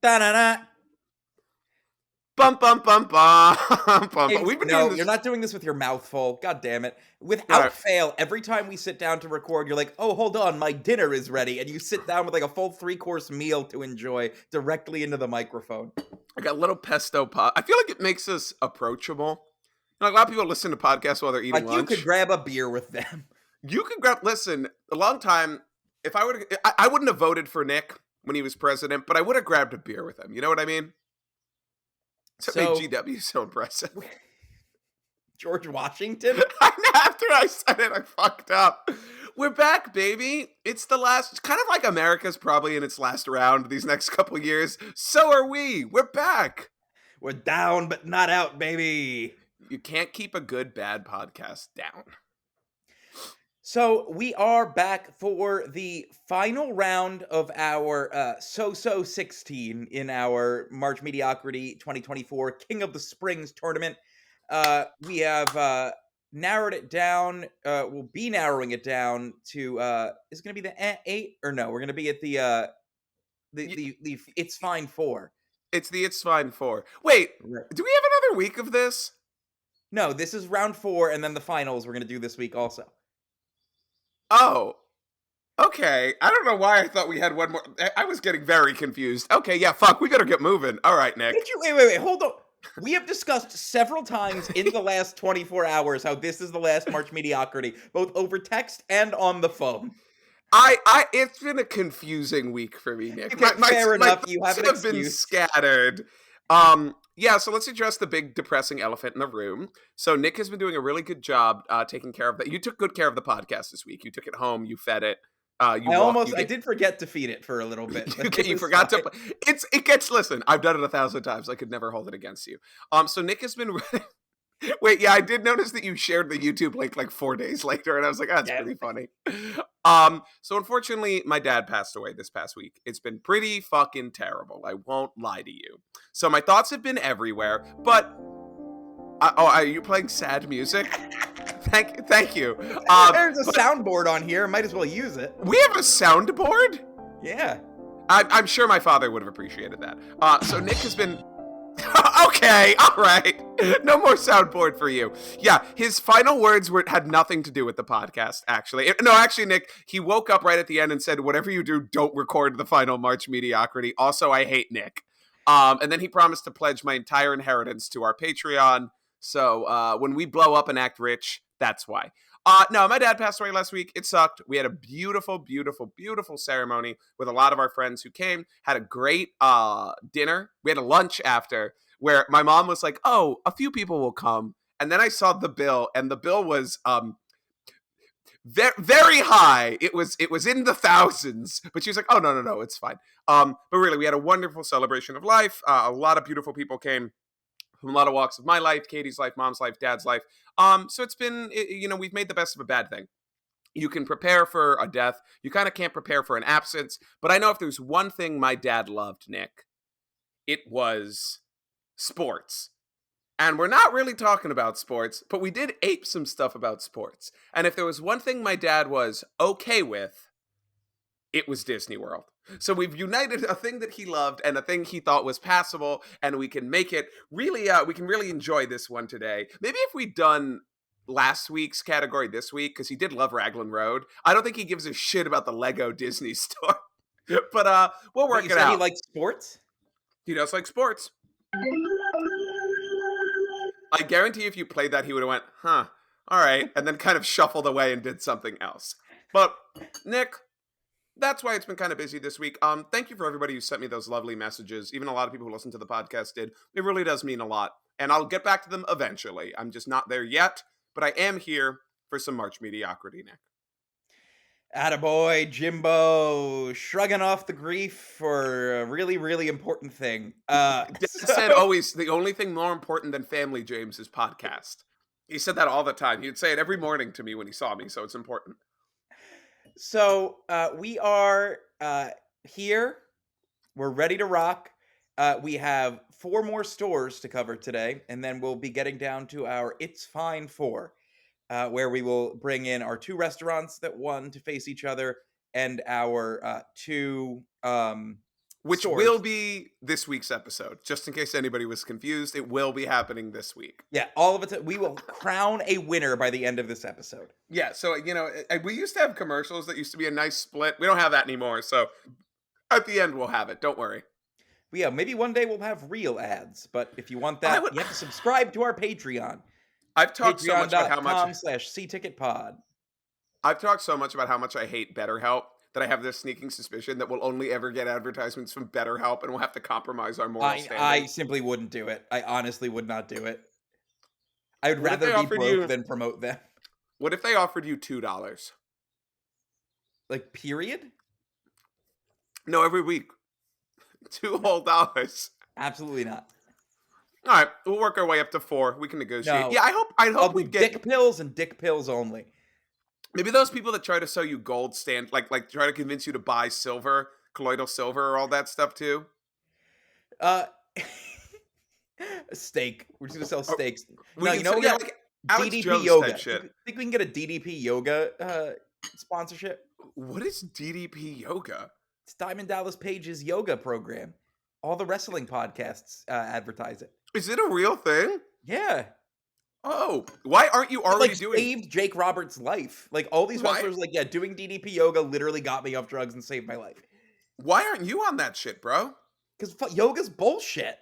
Da-na-na. Bum, bum, bum, bum, bum. James, We've been doing no, this. you're not doing this with your mouth full. God damn it. All Without right. fail, every time we sit down to record, you're like, oh, hold on, my dinner is ready. And you sit down with like a full 3-course meal to enjoy directly into the microphone. I got a little pesto pot. I feel like it makes us approachable. Like a lot of people listen to podcasts while they're eating Like, you could lunch. grab a beer with them. You could grab. Listen, a long time. If I would, I wouldn't have voted for Nick when he was president, but I would have grabbed a beer with him. You know what I mean? That made So, GW so impressive. George Washington? After I said it, I fucked up. We're back, baby. It's the last. It's kind of like America's probably in its last round these next couple years. So are we. We're back. We're down, but not out, baby. You can't keep a good, bad podcast down. So we are back for the final round of our So-So 16 in our March Mediocrity 2024 King of the Springs tournament. We have narrowed it down. We'll be narrowing it down to is it going to be the 8 or no? We're going to be at the It's Fine 4. It's the It's Fine 4. Wait, Right. do we have another week of this? No, this is round 4, and then the finals we're going to do this week also. Oh, okay. I don't know why I thought we had one more. I was getting very confused. Okay, yeah, fuck. We better get moving. All right, Nick. Wait, hold on. We have discussed several times in the last 24 hours how this is the last March Mediocrity, both over text and on the phone. It's been a confusing week for me, Nick. Okay, fair enough. You have an have been excuse. scattered. Yeah, so let's address the big depressing elephant in the room. So Nick has been doing a really good job taking care of that. You took good care of the podcast this week. You took it home. You fed it. I did forget to feed it for a little bit. You forgot to. It gets. Listen, I've done it 1,000 times. I could never hold it against you. So Nick has been. Wait, yeah, I did notice that you shared the YouTube link like 4 days later, and I was like, that's pretty funny. So unfortunately, my dad passed away this past week. It's been pretty fucking terrible. I won't lie to you. So my thoughts have been everywhere, but are you playing sad music? Thank you. There's a soundboard on here. Might as well use it. We have a soundboard? Yeah. I'm sure my father would have appreciated that. So Nick has been. Okay, all right. No more soundboard for you. Yeah, his final words had nothing to do with the podcast, actually. No, actually, Nick, he woke up right at the end and said, whatever you do, don't record the final March Mediocrity. Also, I hate Nick. And then he promised to pledge my entire inheritance to our Patreon. So when we blow up and act rich, that's why. No, my dad passed away last week. It sucked. We had a beautiful, beautiful, beautiful ceremony with a lot of our friends who came, had a great dinner. We had a lunch after where my mom was like, oh, a few people will come. And then I saw the bill, and the bill was very high. It was in the thousands, but she was like, oh, no, it's fine. But really, we had a wonderful celebration of life. A lot of beautiful people came from a lot of walks of my life, Katie's life, mom's life, dad's life. So it's been, we've made the best of a bad thing. You can prepare for a death. You kind of can't prepare for an absence. But I know if there's one thing my dad loved, Nick, it was sports. And we're not really talking about sports, but we did ape some stuff about sports. And if there was one thing my dad was okay with, it was Disney World. So we've united a thing that he loved and a thing he thought was passable, and we can make it really, we can really enjoy this one today. Maybe if we'd done last week's category this week, because he did love Raglan Road. I don't think he gives a shit about the Lego Disney store. But we'll work it out. He likes sports? He does like sports. I guarantee if you played that, he would have went, huh, all right, and then kind of shuffled away and did something else. But, Nick, that's why it's been kind of busy this week. Thank you for everybody who sent me those lovely messages. Even a lot of people who listen to the podcast did. It really does mean a lot. And I'll get back to them eventually. I'm just not there yet, but I am here for some March Mediocrity, Nick. Attaboy, Jimbo, shrugging off the grief for a really, really important thing. Said always, the only thing more important than family, James, is podcast. He said that all the time. He'd say it every morning to me when he saw me, so it's important. So we are here. We're ready to rock. We have 4 more stores to cover today, and then we'll be getting down to our It's Fine 4. Where we will bring in our 2 restaurants that won to face each other, and our 2 which will stores. be this week's episode. Just in case anybody was confused, it will be happening this week. Yeah, all of it. We will crown a winner by the end of this episode. Yeah, so we used to have commercials that used to be a nice split. We don't have that anymore, so at the end we'll have it. Don't worry. But yeah, maybe one day we'll have real ads. But if you want I that, would. you have to subscribe to our Patreon. I've talked so much about how much Patreon.com/cticketpod. I've talked so much about how much I hate BetterHelp that I have this sneaking suspicion that we'll only ever get advertisements from BetterHelp, and we'll have to compromise our moral I standing. simply wouldn't do it. I honestly would not do it. I would What if they rather be offered broke you? than promote them. What if they offered you $2? Like, period? No, every week, $2 whole. Absolutely not. All right, we'll work our way up to 4. We can negotiate. No. Yeah, I I'll hope do we get dick pills and dick pills only. maybe those people that try to sell you gold stand, like try to convince you to buy silver, colloidal silver, or all that stuff too. Uh, a steak. We're just gonna sell steaks. We No, can you know sell- what? yeah, like Alex DDP Jones yoga. type shit. Think we can get a DDP yoga sponsorship? What is DDP yoga? It's Diamond Dallas Page's yoga program. All the wrestling podcasts advertise it. Is it a real thing? Yeah. Oh, why aren't you It, already like, doing? saved Jake Roberts' life. Like, all these Why? wrestlers, like, yeah, doing DDP yoga literally got me off drugs and saved my life. Why aren't you on that shit, bro? Because yoga's bullshit.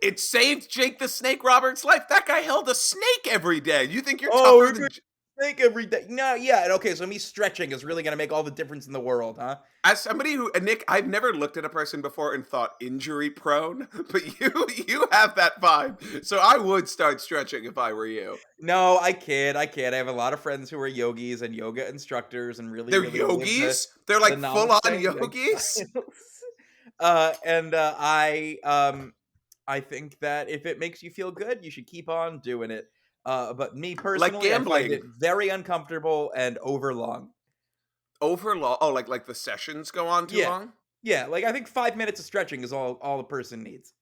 It saved Jake the Snake Roberts' life. That guy held a snake every day. You think you're Oh, tougher than? Snake every day. No, yeah, and okay, so me stretching is really gonna make all the difference in the world, huh? As somebody who, Nick, I've never looked at a person before and thought injury prone, but you have that vibe. So I would start stretching if I were you. No, I kid. I have a lot of friends who are yogis and yoga instructors and really, They're really live yogis? They're like the full on namaste yogis? I think that if it makes you feel good, you should keep on doing it. But me Like personally, I find gambling. it very uncomfortable and overlong. Overlong? Oh, like the sessions go on too Yeah. long? Yeah, like I think 5 minutes of stretching is all a person needs.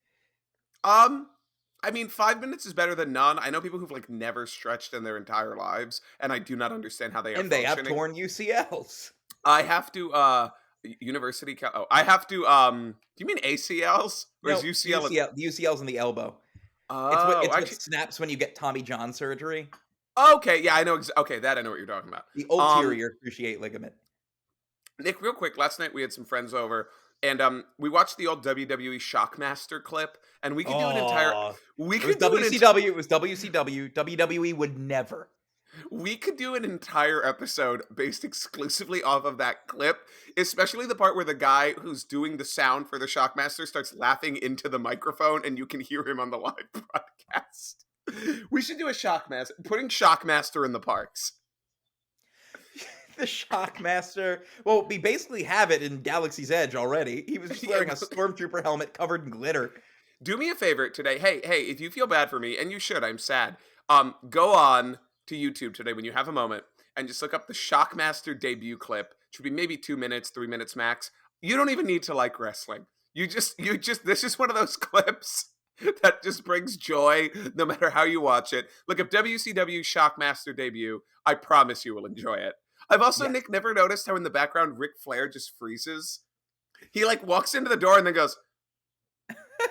I mean, 5 minutes is better than none. I know people who've like never stretched in their entire lives, and I do not understand how they are And they have functioning. torn UCLs. I have to university. I have to. Do you mean ACLs or No, is UCL? the UCL's in the elbow. Oh, It's what actually, snaps when you get Tommy John surgery. okay, yeah, I know. Okay, that I know what you're talking about. The ulterior cruciate ligament. Nick, real quick. Last night we had some friends over, and we watched the old WWE Shockmaster clip, and we could do an entire. We It was could do WCW. It was WCW. WWE would never. We could do an entire episode based exclusively off of that clip, especially the part where the guy who's doing the sound for the Shockmaster starts laughing into the microphone and you can hear him on the live broadcast. We should do a Shockmaster, putting Shockmaster in the parks. The Shockmaster. Well, we basically have it in Galaxy's Edge already. He was just wearing a stormtrooper helmet covered in glitter. Do me a favor today. Hey, if you feel bad for me, and you should, I'm sad. Go on to YouTube today when you have a moment and just look up the Shockmaster debut clip. It should be maybe 2 minutes, 3 minutes max. You don't even need to like wrestling. You just this is one of those clips that just brings joy no matter how you watch it. Look up WCW Shockmaster debut. I promise you will enjoy it. I've also, Nick, never noticed how in the background Ric Flair just freezes. He like walks into the door and then goes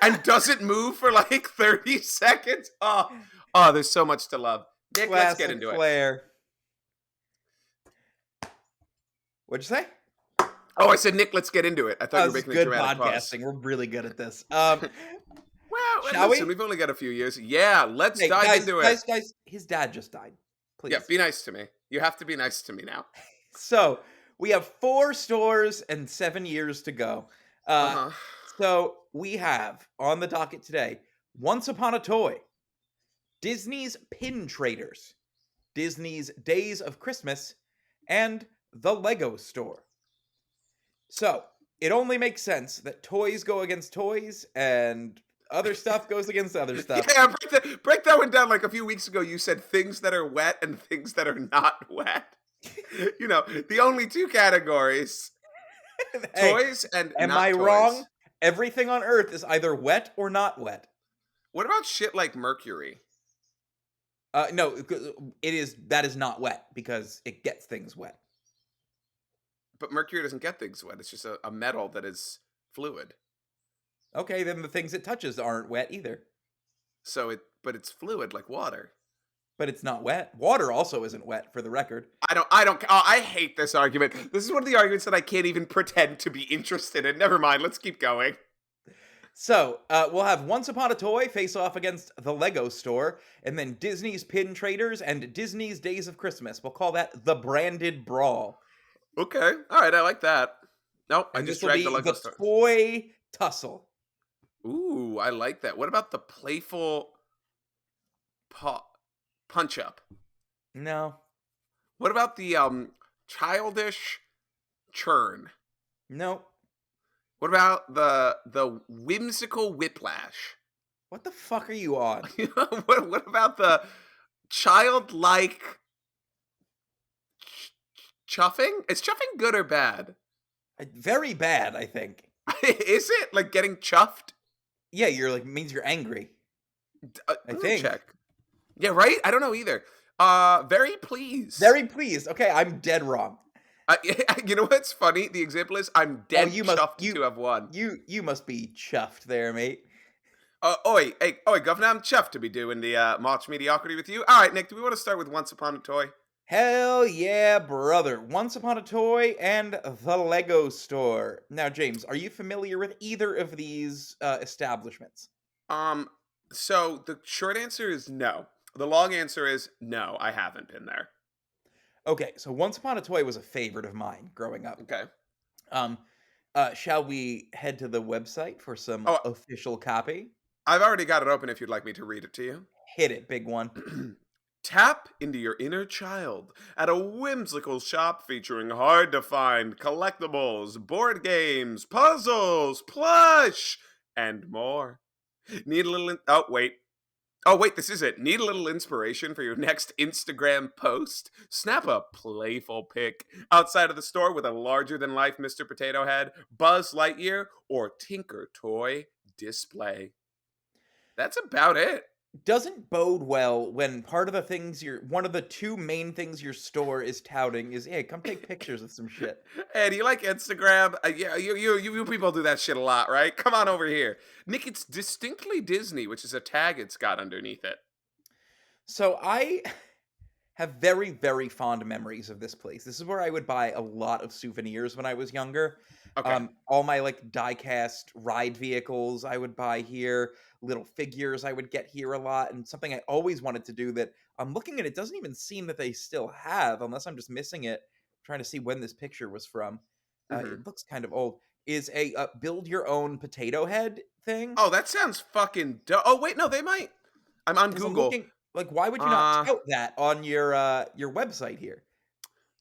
and doesn't move for like 30 seconds. Oh, there's so much to love. Nick, let's get into Flair. What'd you say? Oh, I said, Nick, let's get into it. I thought you were making good a dramatic podcasting. pause. We're really good at this. Well, shall listen, we? we've only got a few years. Yeah, let's dive into it. Guys, his dad just died. Please. Yeah, be nice to me. You have to be nice to me now. So, we have 4 stores and 7 years to go. So, we have on the docket today, Once Upon a Toy, Disney's Pin Traders, Disney's Days of Christmas, and The Lego Store. So, it only makes sense that toys go against toys and other stuff goes against other stuff. Yeah, break that one down. Like a few weeks ago, you said things that are wet and things that are not wet. You know, the only 2 categories. Hey, toys and am not I toys. wrong? Everything on Earth is either wet or not wet. What about shit like Mercury? No, that is not wet because it gets things wet. But mercury doesn't get things wet. It's just a metal that is fluid. Okay, then the things it touches aren't wet either. But it's fluid like water. But it's not wet. Water also isn't wet, for the record. I hate this argument. This is one of the arguments that I can't even pretend to be interested in. Never mind. Let's keep going. So, we'll have Once Upon a Toy face off against the Lego Store, and then Disney's Pin Traders and Disney's Days of Christmas. We'll call that the Branded Brawl. Okay. All right. I like that. Nope. I And just this will dragged the be Lego the store. Toy Tussle. Ooh, I like that. What about the playful punch up? No. What about the childish churn? No. What about the whimsical whiplash? What the fuck are you on? What about the childlike chuffing? Is chuffing good or bad? Very bad, I think. Is it like getting chuffed? Yeah, you're like, means you're angry. I Let me think. check. Yeah, right. I don't know either. Very pleased. Very pleased. Okay, I'm dead wrong. You know what's funny? The example is I'm dead chuffed to have won. You must be chuffed there, mate. Oi, Governor, I'm chuffed to be doing the March Mediocrity with you. All right, Nick, do we want to start with Once Upon a Toy? Hell yeah, brother. Once Upon a Toy and the Lego Store. Now, James, are you familiar with either of these establishments? So the short answer is no. The long answer is no, I haven't been there. Okay, so Once Upon a Toy was a favorite of mine growing up. Okay. Um, shall we head to the website for some Oh, official copy? I've already got it open if you'd like me to read it to you. Hit it, big one. Tap into your inner child at a whimsical shop featuring hard to find collectibles, board games, puzzles, plush, and more. Need a little. Oh, wait, this is it. Need a little inspiration for your next Instagram post? Snap a playful pic outside of the store with a larger than life Mr. Potato Head, Buzz Lightyear, or Tinker Toy display. That's about it. Doesn't bode well when part of the things one of the two main things your store is touting is, hey, come take pictures of some shit. Hey, do you like Instagram? Yeah, you people do that shit a lot, right? Come on over here. Nick, it's distinctly Disney, which is a tag it's got underneath it. So I have very, very fond memories of this place. This is where I would buy a lot of souvenirs when I was younger. Okay. All my like die-cast ride vehicles I would buy here, little figures I would get here a lot, and something I always wanted to do that I'm looking at, it doesn't even seem that they still have, unless I'm just missing it. I'm trying to see when this picture was from. Hmm. It looks kind of old. Is a build your own potato head thing. Oh, that sounds fucking Oh, wait, no, they might. I'm on 'Cause I'm Google. looking, like, why would you not tout that on your website here?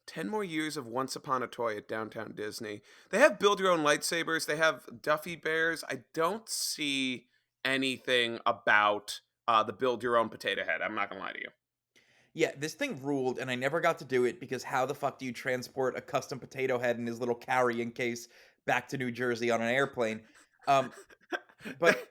10 more years of Once Upon a Toy at Downtown Disney. They have build your own lightsabers. They have Duffy Bears. I don't see anything about the build your own potato head. I'm not going to lie to you. Yeah, this thing ruled, and I never got to do it because how the fuck do you transport a custom potato head in his little carrying case back to New Jersey on an airplane? Um, but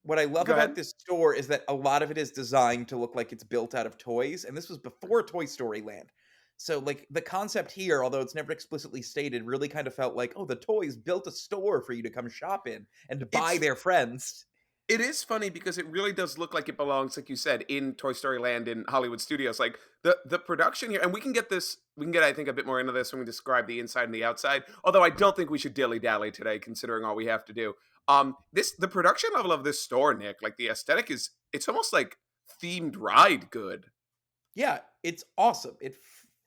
what I love Go about ahead. this store is that a lot of it is designed to look like it's built out of toys, and this was before Toy Story Land. So, like, the concept here, although it's never explicitly stated, really kind of felt like, oh, the toys built a store for you to come shop in and to buy It's their friends. It is funny because it really does look like it belongs, like you said, in Toy Story Land in Hollywood Studios. Like the production here, and we can get I think a bit more into this when we describe the inside and the outside. Although I don't think we should dilly dally today, considering all we have to do. The production level of this store, Nick, like the aesthetic it's almost like themed ride good. Yeah, it's awesome. It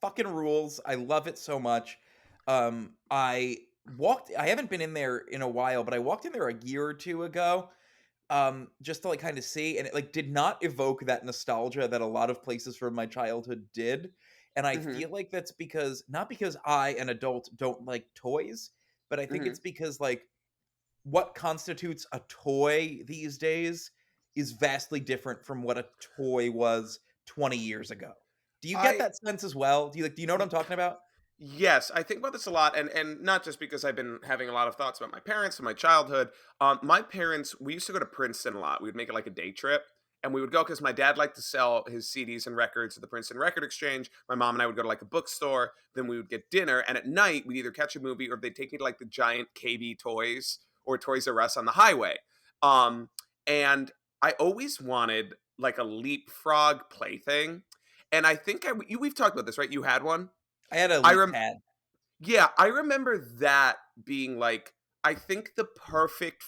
fucking rules. I love it so much. I I haven't been in there in a while, but I walked in there a year or two ago, just to like kind of see, and it like did not evoke that nostalgia that a lot of places from my childhood did. And I Hmm. feel like that's because not because I, an adult, don't like toys, but I think Hmm. it's because like what constitutes a toy these days is vastly different from what a toy was 20 years ago. Do you get I that sense as well? Do you know what I'm talking about? Yes, I think about this a lot, and not just because I've been having a lot of thoughts about my parents and my childhood. My parents, we used to go to Princeton a lot. We'd make it like a day trip, and we would go because my dad liked to sell his CDs and records at the Princeton Record Exchange. My mom and I would go to like a bookstore. Then we would get dinner, and at night we'd either catch a movie or they'd take me to like the giant KB Toys or Toys R Us on the highway. Um, and I always wanted like a leapfrog plaything, and I think we've talked about this, right? You had one. I had a I leap rem pad. Yeah, I remember that being like, I think the perfect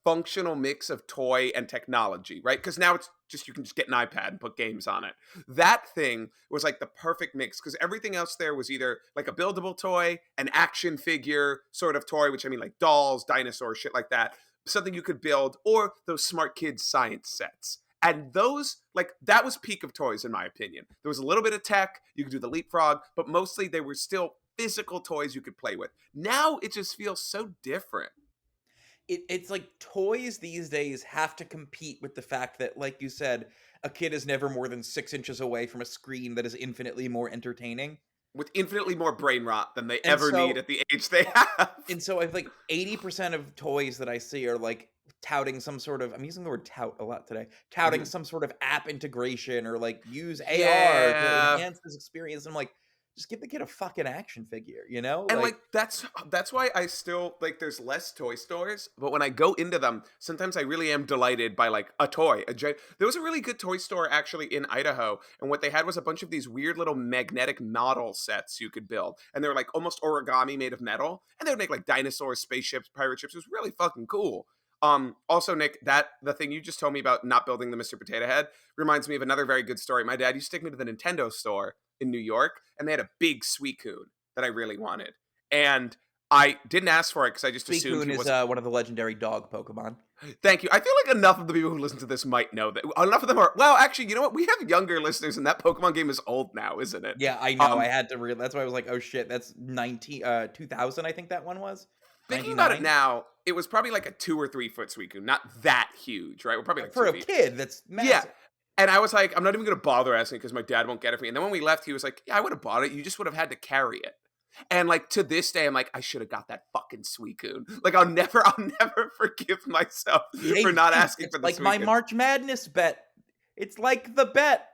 functional mix of toy and technology, right? Because now it's just you can just get an iPad and put games on it. That thing was like the perfect mix because everything else there was either like a buildable toy, an action figure sort of toy, which I mean like dolls, dinosaurs, shit like that, something you could build, or those smart kids science sets. And those, like, that was peak of toys, in my opinion. There was a little bit of tech, you could do the leapfrog, but mostly they were still physical toys you could play with. Now it just feels so different. It's like toys these days have to compete with the fact that, like you said, a kid is never more than 6 inches away from a screen that is infinitely more entertaining. With infinitely more brain rot than they And ever need so at the age they have. I feel like 80% of toys that I see are like touting some sort of, I'm using the word tout a lot today, touting Mhm. some sort of app integration or like use AR to Yeah. enhance this experience. I'm like, just give the kid a fucking action figure, you know? And Like, like that's why I still like there's less toy stores, but when I go into them, sometimes I really am delighted by like a toy. There was a really good toy store actually in Idaho, and what they had was a bunch of these weird little magnetic model sets you could build, and they were like almost origami made of metal, and they would make like dinosaurs, spaceships, pirate ships. It was really fucking cool. Also, Nick, that the thing you just told me about not building the Mr. Potato Head reminds me of another very good story. My dad used to take me to the Nintendo store in New York, and they had a big Suicune that I really wanted. And I didn't ask for it because I just assumed Suicune he is wasn't. one of the legendary dog Pokemon. Thank you. I feel like enough of the people who listen to this might know that. Enough of them are. Well, actually, you know what? We have younger listeners, and that Pokemon game is old now, isn't it? Yeah, I know. I Um, had to real That's why I was like, "Oh shit, that's 2000, I think that one was. Thinking about it 99." now, it was probably like a 2 or 3 foot Suicune, not that huge, right? We're probably like For two a feet. kid, that's Yeah. massive. And I was like, I'm not even going to bother asking because my dad won't get it for me. And then when we left, he was like, yeah, I would have bought it. You just would have had to carry it. And like to this day, I'm like, I should have got that fucking Suicune. Like I'll never forgive myself for Hey, not dude, asking it's for the like my Suicune. March Madness bet. It's like the bet.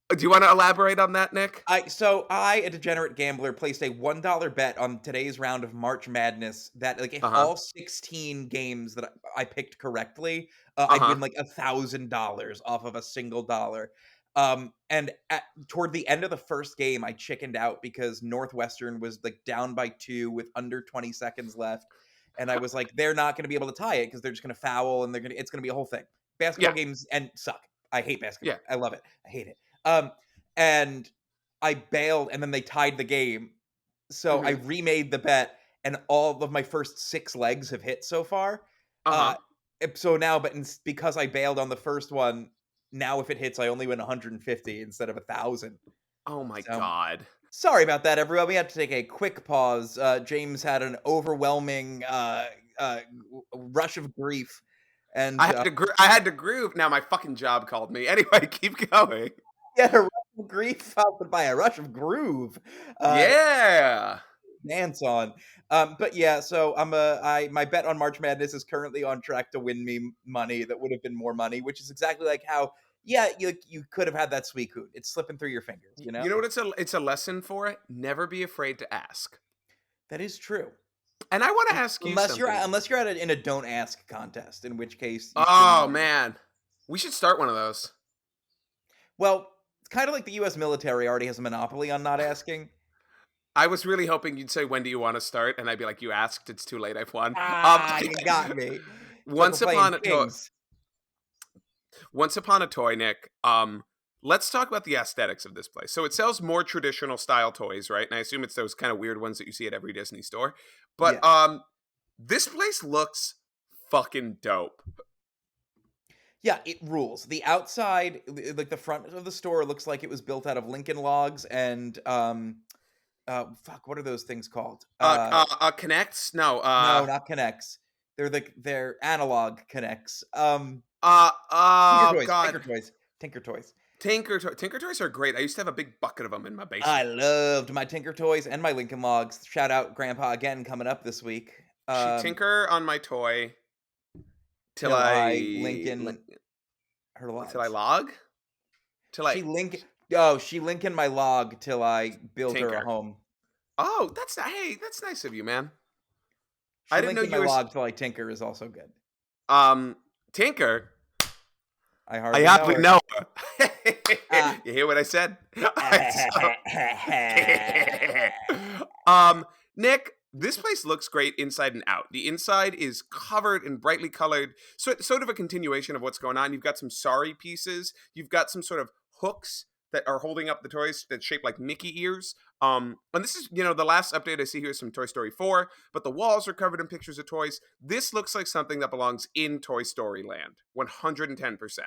Do you want to elaborate on that, Nick? I, a degenerate gambler, placed a $1 bet on today's round of March Madness that like if Uh huh. all 16 games that I picked correctly, Uh I'd huh. win like $1,000 off of a single dollar. Toward the end of the first game, I chickened out because Northwestern was like down by 2 with under 20 seconds left, and I was like, they're not going to be able to tie it because they're just going to foul and it's going to be a whole thing. Basketball Yeah. games and suck. I hate Yeah. basketball. I love it. I hate it. Um, and I bailed, and then they tied the game. So I Mm-hmm. remade the bet, and all of my first 6 legs have hit so far. Uh Uh, huh. so now, because I bailed on the first one, now if it hits, I only win 150 instead of 1,000. Oh my So god. sorry about that, everyone. We had to take a quick pause. James had an overwhelming rush of grief, and I had to groove. Now my fucking job called me. Anyway, keep going. he had a rush of grief followed by a rush of groove. Uh, Yeah. Dance on. But yeah, so my bet on March Madness is currently on track to win me money that would have been more money, which is exactly like how, yeah, you could have had that Suicune. It's slipping through your fingers, you know? You know what it's a lesson for? Never be afraid to ask. That is true. And I want to Un- ask you Unless you're something. unless you're at in a don't ask contest, in which case you Oh shouldn't. man. We should start one of those. Well, it's kind of like the US military already has a monopoly on not asking. I was really hoping you'd say when do you want to start and I'd be like you asked, it's too late, I've won. Ah, you got me. It's like we're Once playing upon a toy Kings. Once upon a toy, Nick. Let's talk about the aesthetics of this place. So it sells more traditional style toys, right? And I assume it's those kind of weird ones that you see at every Disney store. But Yes. this place looks fucking dope. Yeah, it rules. The outside, like the front of the store, looks like it was built out of Lincoln logs and fuck, what are those things called? Connects? No. No, not Connects. They're analog Connects. Tinker Oh Toys, God. Tinker Toys, Tinker Toys. Tinker Toys are great. I used to have a big bucket of them in my I basement. loved my Tinker Toys and my Lincoln logs. Shout out Grandpa again coming up this week. She Um, tinker on my toy till till I I Lincoln her Till I logs. log? Till I She link in my log till I build her a tinker. home. Oh, that's nice of you, man. I She didn't know link in you my were log till I tinker is also good. tinker. I I hardly know hardly her. know her. Uh, You hear what I said? Um, Nick, this place looks great inside and out. The inside is covered in brightly colored, sort of a continuation of what's going on. You've got some sari pieces. You've got some sort of hooks that are holding up the toys that shape like Mickey ears. And this is, the last update I see here is from Toy Story 4, but the walls are covered in pictures of toys. This looks like something that belongs in Toy Story Land, 110%. There's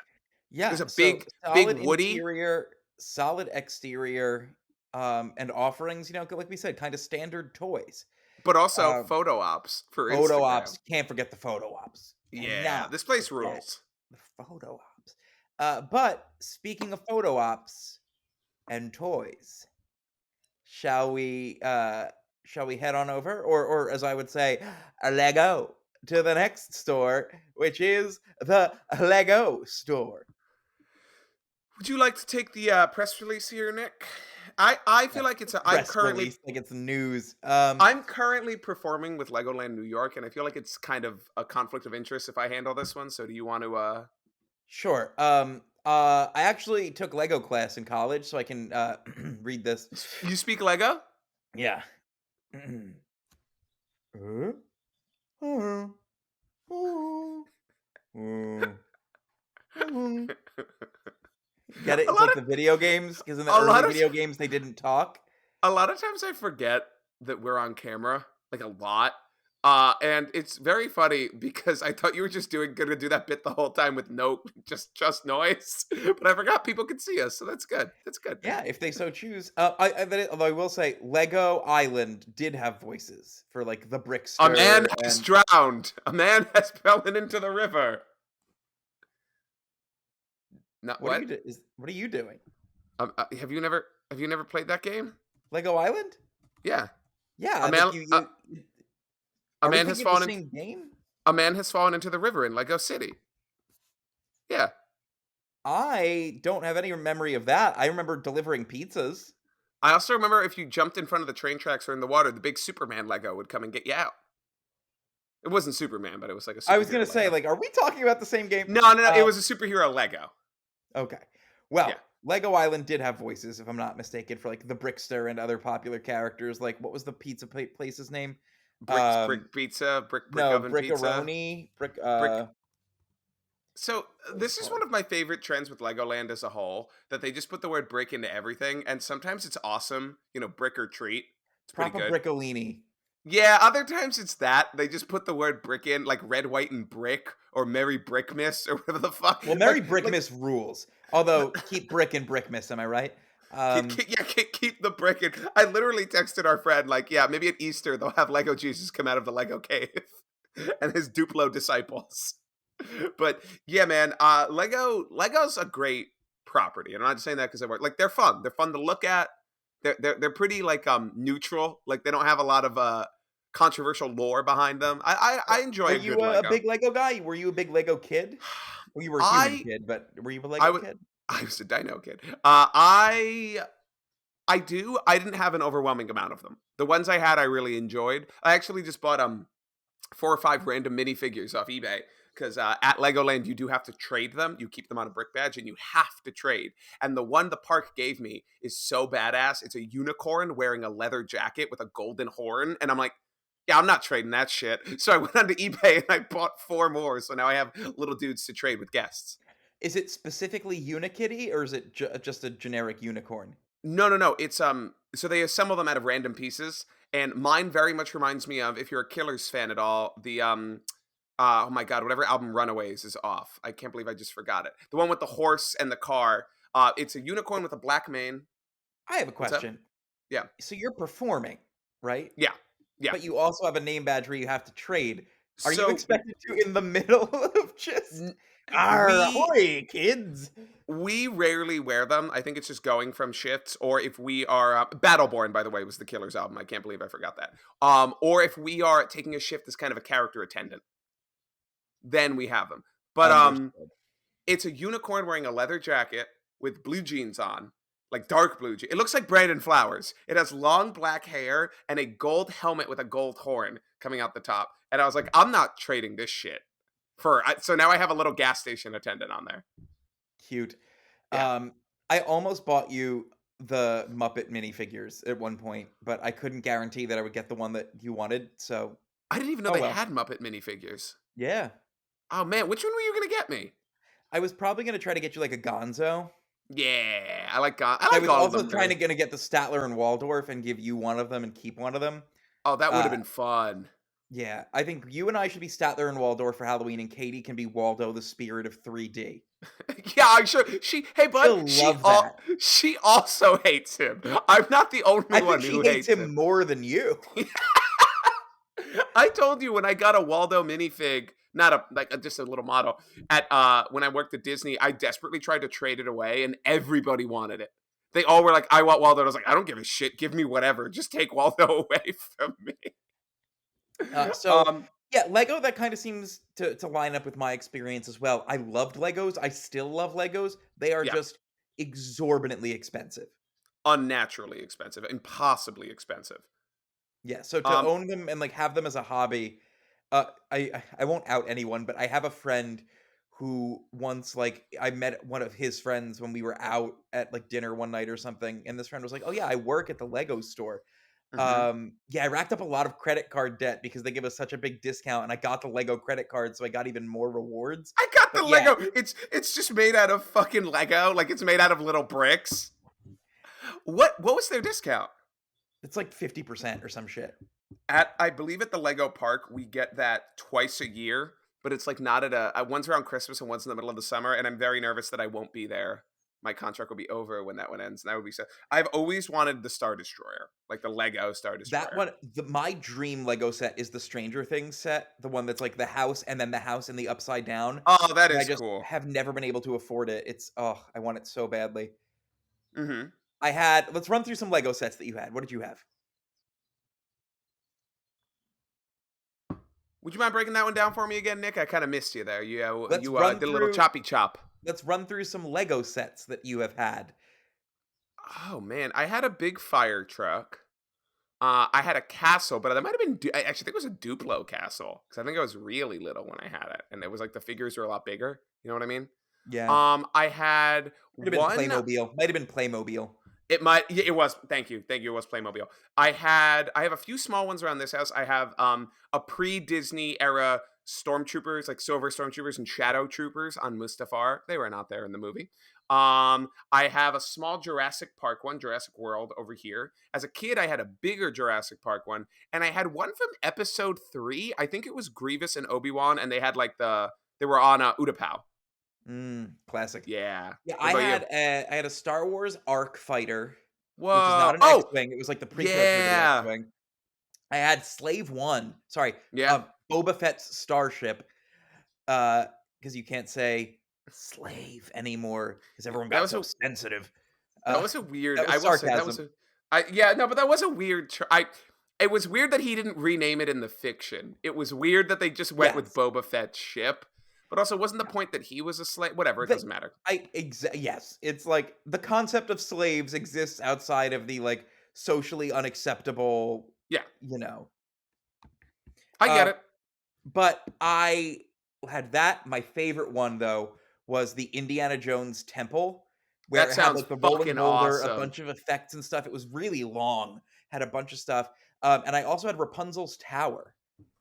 yeah, a so big solid Woody, interior, solid exterior, and offerings, like we said, kind of standard toys. but also Um, photo ops for Photo Instagram. ops, can't forget the photo ops. Yeah, Cannot this place forget rules. the photo ops. But speaking of photo ops and toys, shall we shall we head on over, or as I would say, a Lego to the next store, which is the Lego store. Would you like to take the press release here, Nick? I feel like Press release like it's news. I'm currently performing with Legoland New York, and I feel like it's kind of a conflict of interest if I handle this one. So do you want to Sure. I actually took Lego class in college, so I can read this. you speak Lego? Yeah. Huh? Oh, oh, oh, oh. Get it? a It's lot like of the video games, because in the a early lot of video games they didn't talk. a lot of times I forget that we're on camera, like a lot. And it's very funny because I thought you were just gonna do that bit the whole time with no just noise, but I forgot people could see us, so that's good. That's good. Yeah, if they so choose. Although I will say, Lego Island did have voices for like the A man Brickster has and drowned. A man has fallen into the river. Not what are what? you what are you doing? Have you never played that game? Lego Island? Yeah. Yeah, A man a are we man has thinking of the fallen in, same game? a man has fallen into the river in Lego City. Yeah. I don't have any memory of that. I remember delivering pizzas. I also remember if you jumped in front of the train tracks or in the water, the big Superman Lego would come and get you out. It wasn't Superman, but it was like a I was gonna superhero say, Lego. like, are we talking about the same game? No, no, no. It Uh, was a superhero Lego. okay. Well, Yeah. Lego Island did have voices, if I'm not mistaken, for like the Brickster and other popular characters. Like, what was the pizza place's name? Brick pizza, brick No, oven pizza, Brickaroni, brick. So what was it this is called? one of my favorite trends with Legoland as a whole, that they just put the word brick into everything, and sometimes it's awesome. Brick or treat. It's pretty Papa good. Briccolini. Yeah, other times it's that they just put the word brick in, like red, white, and brick, or Merry Brickmas, or whatever the fuck. Well, Merry Brickmas rules. Although keep Brick and Brickmas, am I right? Keep the brick in. I literally texted our friend, like, yeah, maybe at Easter they'll have Lego Jesus come out of the Lego cave and his Duplo disciples. But yeah, man, Lego's a great property. And I'm not just saying that because I work. Like, they're fun. They're fun to look at. They're pretty like neutral. Like, they don't have a lot of controversial lore behind them. I enjoy Were a good you a Lego. big Lego guy? Were you a big Lego kid? Well, you were a human I kid, but were you a I Lego was kid? I was a dino kid. I didn't have an overwhelming amount of them. The ones I had, I really enjoyed. I actually just bought 4 or 5 random minifigures off eBay because at Legoland you do have to trade them. You keep them on a brick badge and you have to trade. And the one the park gave me is so badass. It's a unicorn wearing a leather jacket with a golden horn, and I'm like, yeah, I'm not trading that shit. So I went onto eBay and I bought 4 more. So now I have little dudes to trade with guests. Is it specifically Unikitty or is it just a generic unicorn? No, no, no. It's so they assemble them out of random pieces, and mine very much reminds me of, if you're a Killers fan at all, the oh my god, whatever album Runaways is off. I can't believe I just forgot it. The one with the horse and the car. It's a unicorn with a black mane. I have a What's up? question. Yeah. So you're performing, right? Yeah. Yeah. But you also have a name badge where you have to trade. Are you So expected to in the middle of just n- "Arr, we ahoy, kids"? we rarely wear them. I think it's just going from shifts, or if we are Battleborn, by the way, was the Killers album. I can't believe I forgot that. Or if we are taking a shift as kind of a character attendant, then we have them. But Understood. It's a unicorn wearing a leather jacket with blue jeans on, like dark blue jeans. It looks like Brandon Flowers. It has long black hair and a gold helmet with a gold horn coming out the top. And I was like, I'm not trading this shit for. So now I have a little gas station attendant on there. Cute. Yeah. Um, I almost bought you the Muppet minifigures at one point, but I couldn't guarantee that I would get the one that you wanted. So, I didn't even know oh they well. had Muppet minifigures. Yeah. Oh man, which one were you gonna get me? I was probably gonna try to get you like a Gonzo. Yeah, I I like was all of also them. trying Really. to gonna get the Statler and Waldorf and give you one of them and keep one of them. Oh, that would have Uh, been fun. yeah, I think you and I should be Statler and Waldorf for Halloween, and Katie can be Waldo, the spirit of 3D. Yeah, I'm sure hey bud, She'll love that. she also hates him. I'm not the I only think one she who hates hates him. him more than you. I told you when I got a Waldo minifig, not a like just a little model at when I worked at Disney, I desperately tried to trade it away and everybody wanted it. They all were like, I want Waldo. And I was like, I don't give a shit. Give me whatever. Just take Waldo away from me. So Um, yeah, Lego, that kind of seems to line up with my experience as well. I loved Legos. I still love Legos. They are yeah, just exorbitantly expensive. unnaturally expensive, impossibly expensive. Yeah, so to Um, own them and like have them as a hobby, I won't out anyone, but I have a friend who once like I met one of his friends when we were out at like dinner one night or something, and this friend was like, "Oh yeah, I work at the Lego store." mhm. Yeah, I racked up a lot of credit card debt because they give us such a big discount, and I got the Lego credit card, so I got even more rewards. I got the But yeah, Lego. It's just made out of fucking Lego. Like it's made out of little bricks. What was their discount? it's like 50% or some shit. At I believe at the Lego park we get that twice a year, but it's like not at one's around Christmas and one's in the middle of the summer, and I'm very nervous that I won't be there. My contract will be over when that one ends, and that would be so. I've always wanted the Star Destroyer, like the Lego Star That Destroyer. one, my dream Lego set is the Stranger Things set, the one that's like the house and then the house in the upside down. Oh, that And I is just cool. have never been able to afford it. It's oh, I want it so badly. Hmm. Let's run through some Lego sets that you had. What did you have? Would you mind breaking that one down for me again, Nick? I kind of missed you there. Let's You run did a little through choppy chop. let's run through some Lego sets that you have had. Oh man, I had a big fire truck. I had a castle, but that might have been. I actually think it was a Duplo castle because I think I was really little when I had it, and it was like the figures were a lot bigger. You know what I mean? Yeah. I had Might have been one. Playmobil. Might have been Playmobil. It might. Yeah, it was. Thank you. Thank you. It was Playmobil. I have a few small ones around this house. I have a pre Disney era stormtroopers, like silver stormtroopers and shadow troopers on Mustafar. They were not there in the movie. I have a small Jurassic Park one, Jurassic World over here. As a kid, I had a bigger Jurassic Park one, and I had one from Episode 3. I think it was Grievous and Obi-Wan, and they had like they were on Utapau. Classic. Yeah. Yeah, What about you? I had a Star Wars Arc Fighter, which is Whoa. not an Oh, X-wing. It was like the precursor to the yeah. X-wing. I had Slave One. Sorry, Yeah. Boba Fett's starship. Because you can't say slave anymore because everyone That got was so a sensitive. That Uh, was a weird. that I was will say that was sarcasm. a. I yeah no, but that was a weird. It was weird that he didn't rename it in the fiction. It was weird that they just went with Yes. Boba Fett's ship. But also, wasn't the Yeah. point that he was a slave? Whatever, it The, doesn't matter. yes, it's like the concept of slaves exists outside of the like socially unacceptable, Yeah, you know. I get Uh, it. but I had that. My favorite one though was the Indiana Jones temple, where That it had sounds like the rolling fucking boulder, a awesome. bunch of effects and stuff. It was really long, had a bunch of stuff. And I also had Rapunzel's tower,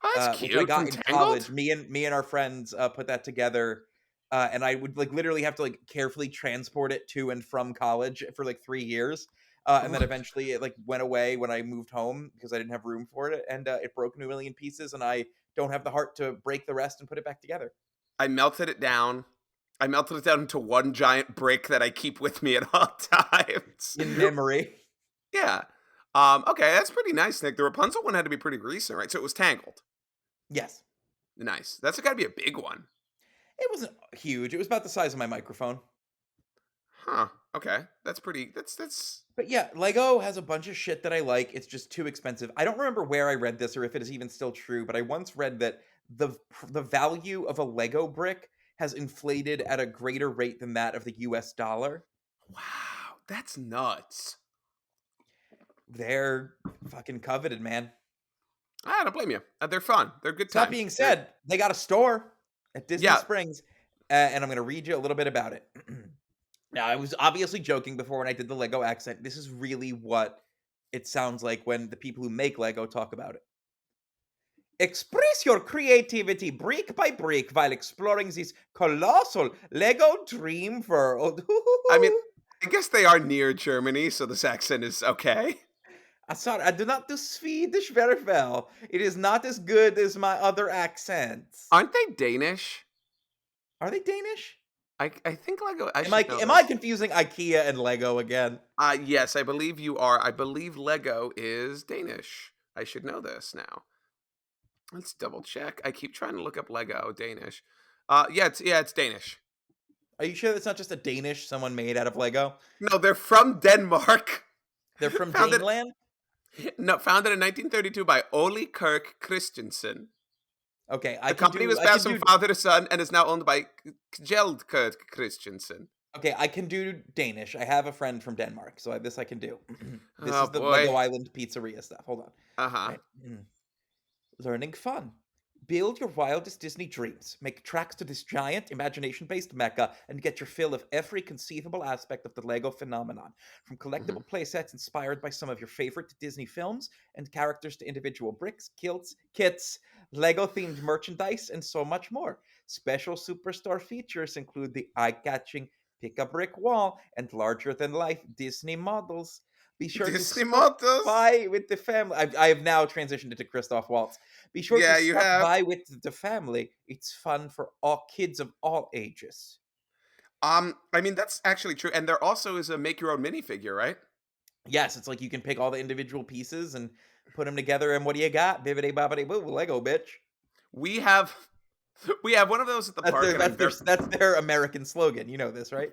Oh, that's which I cute got from in college. Tangled. Me and our friends put that together, and I would like literally have to like carefully transport it to and from college for like 3 years. And then eventually it like went away when I moved home because I didn't have room for it, and it broke into a million pieces, and I don't have the heart to break the rest and put it back together I melted it down. I melted it down into one giant brick that I keep with me at all times. in memory. Yeah. Okay, that's pretty nice, Nick. The Rapunzel one had to be pretty recent, right? So it was Tangled. Yes, Nice. That's got to be a big one. it wasn't huge. It was about the size of my microphone. Huh. Okay. That's pretty. That's. But yeah, Lego has a bunch of shit that I like. It's just too expensive. I don't remember where I read this or if it is even still true, but I once read that the value of a Lego brick has inflated at a greater rate than that of the US dollar. Wow, that's nuts. They're fucking coveted, man. I don't blame you. They're fun. They're good So that times. being said, they got a store at Disney Yeah. Springs, and I'm going to read you a little bit about it. Now, I was obviously joking before when I did the Lego accent. This is really what it sounds like when the people who make Lego talk about it. Express your creativity brick by brick while exploring this colossal Lego dream world. I mean, I guess they are near Germany, so this accent is okay. Sorry, I do not do Swedish very well. It is not as good as my other accents. Aren't they Danish? Are they Danish? I think Lego. I Am I should know am I this. confusing IKEA and Lego again? Yes, I believe you are. I believe Lego is Danish. I should know this now. Let's double check. I keep trying to look up Lego Danish. It's Danish. Are you sure that's not just a Danish someone made out of Lego? No, they're from Denmark. They're from founded Daneland? no, founded in 1932 by Ole Kirk Christensen. Okay, The company was passed from father to son and is now owned by Kjeld Kirk Christensen. okay, I can do Danish. I have a friend from Denmark, so this I can do. This Oh is the boy. Lego Island pizzeria stuff. Hold on. Uh-huh. Right. Learning fun. Build your wildest Disney dreams. Make tracks to this giant, imagination-based mecca, and get your fill of every conceivable aspect of the Lego phenomenon. From collectible playsets inspired by some of your favorite Disney films, and characters to individual bricks, kilts, kits, Lego-themed merchandise, and so much more. Special Superstore features include the eye-catching pick-a-brick wall and larger-than-life Disney models. Be sure to Disney stop models? by with the family. I have now transitioned into Christoph Waltz. Be sure Yeah, to you stop have. by with the family. It's fun for all kids of all ages. I mean that's actually true, and there also is a make your own minifigure, right? Yes, it's like you can pick all the individual pieces and put them together, and what do you got? Bibbidi bobbidi boo, Lego bitch. We have we have one of those at the That's park, their and I'm very that's their American slogan. You know this, right?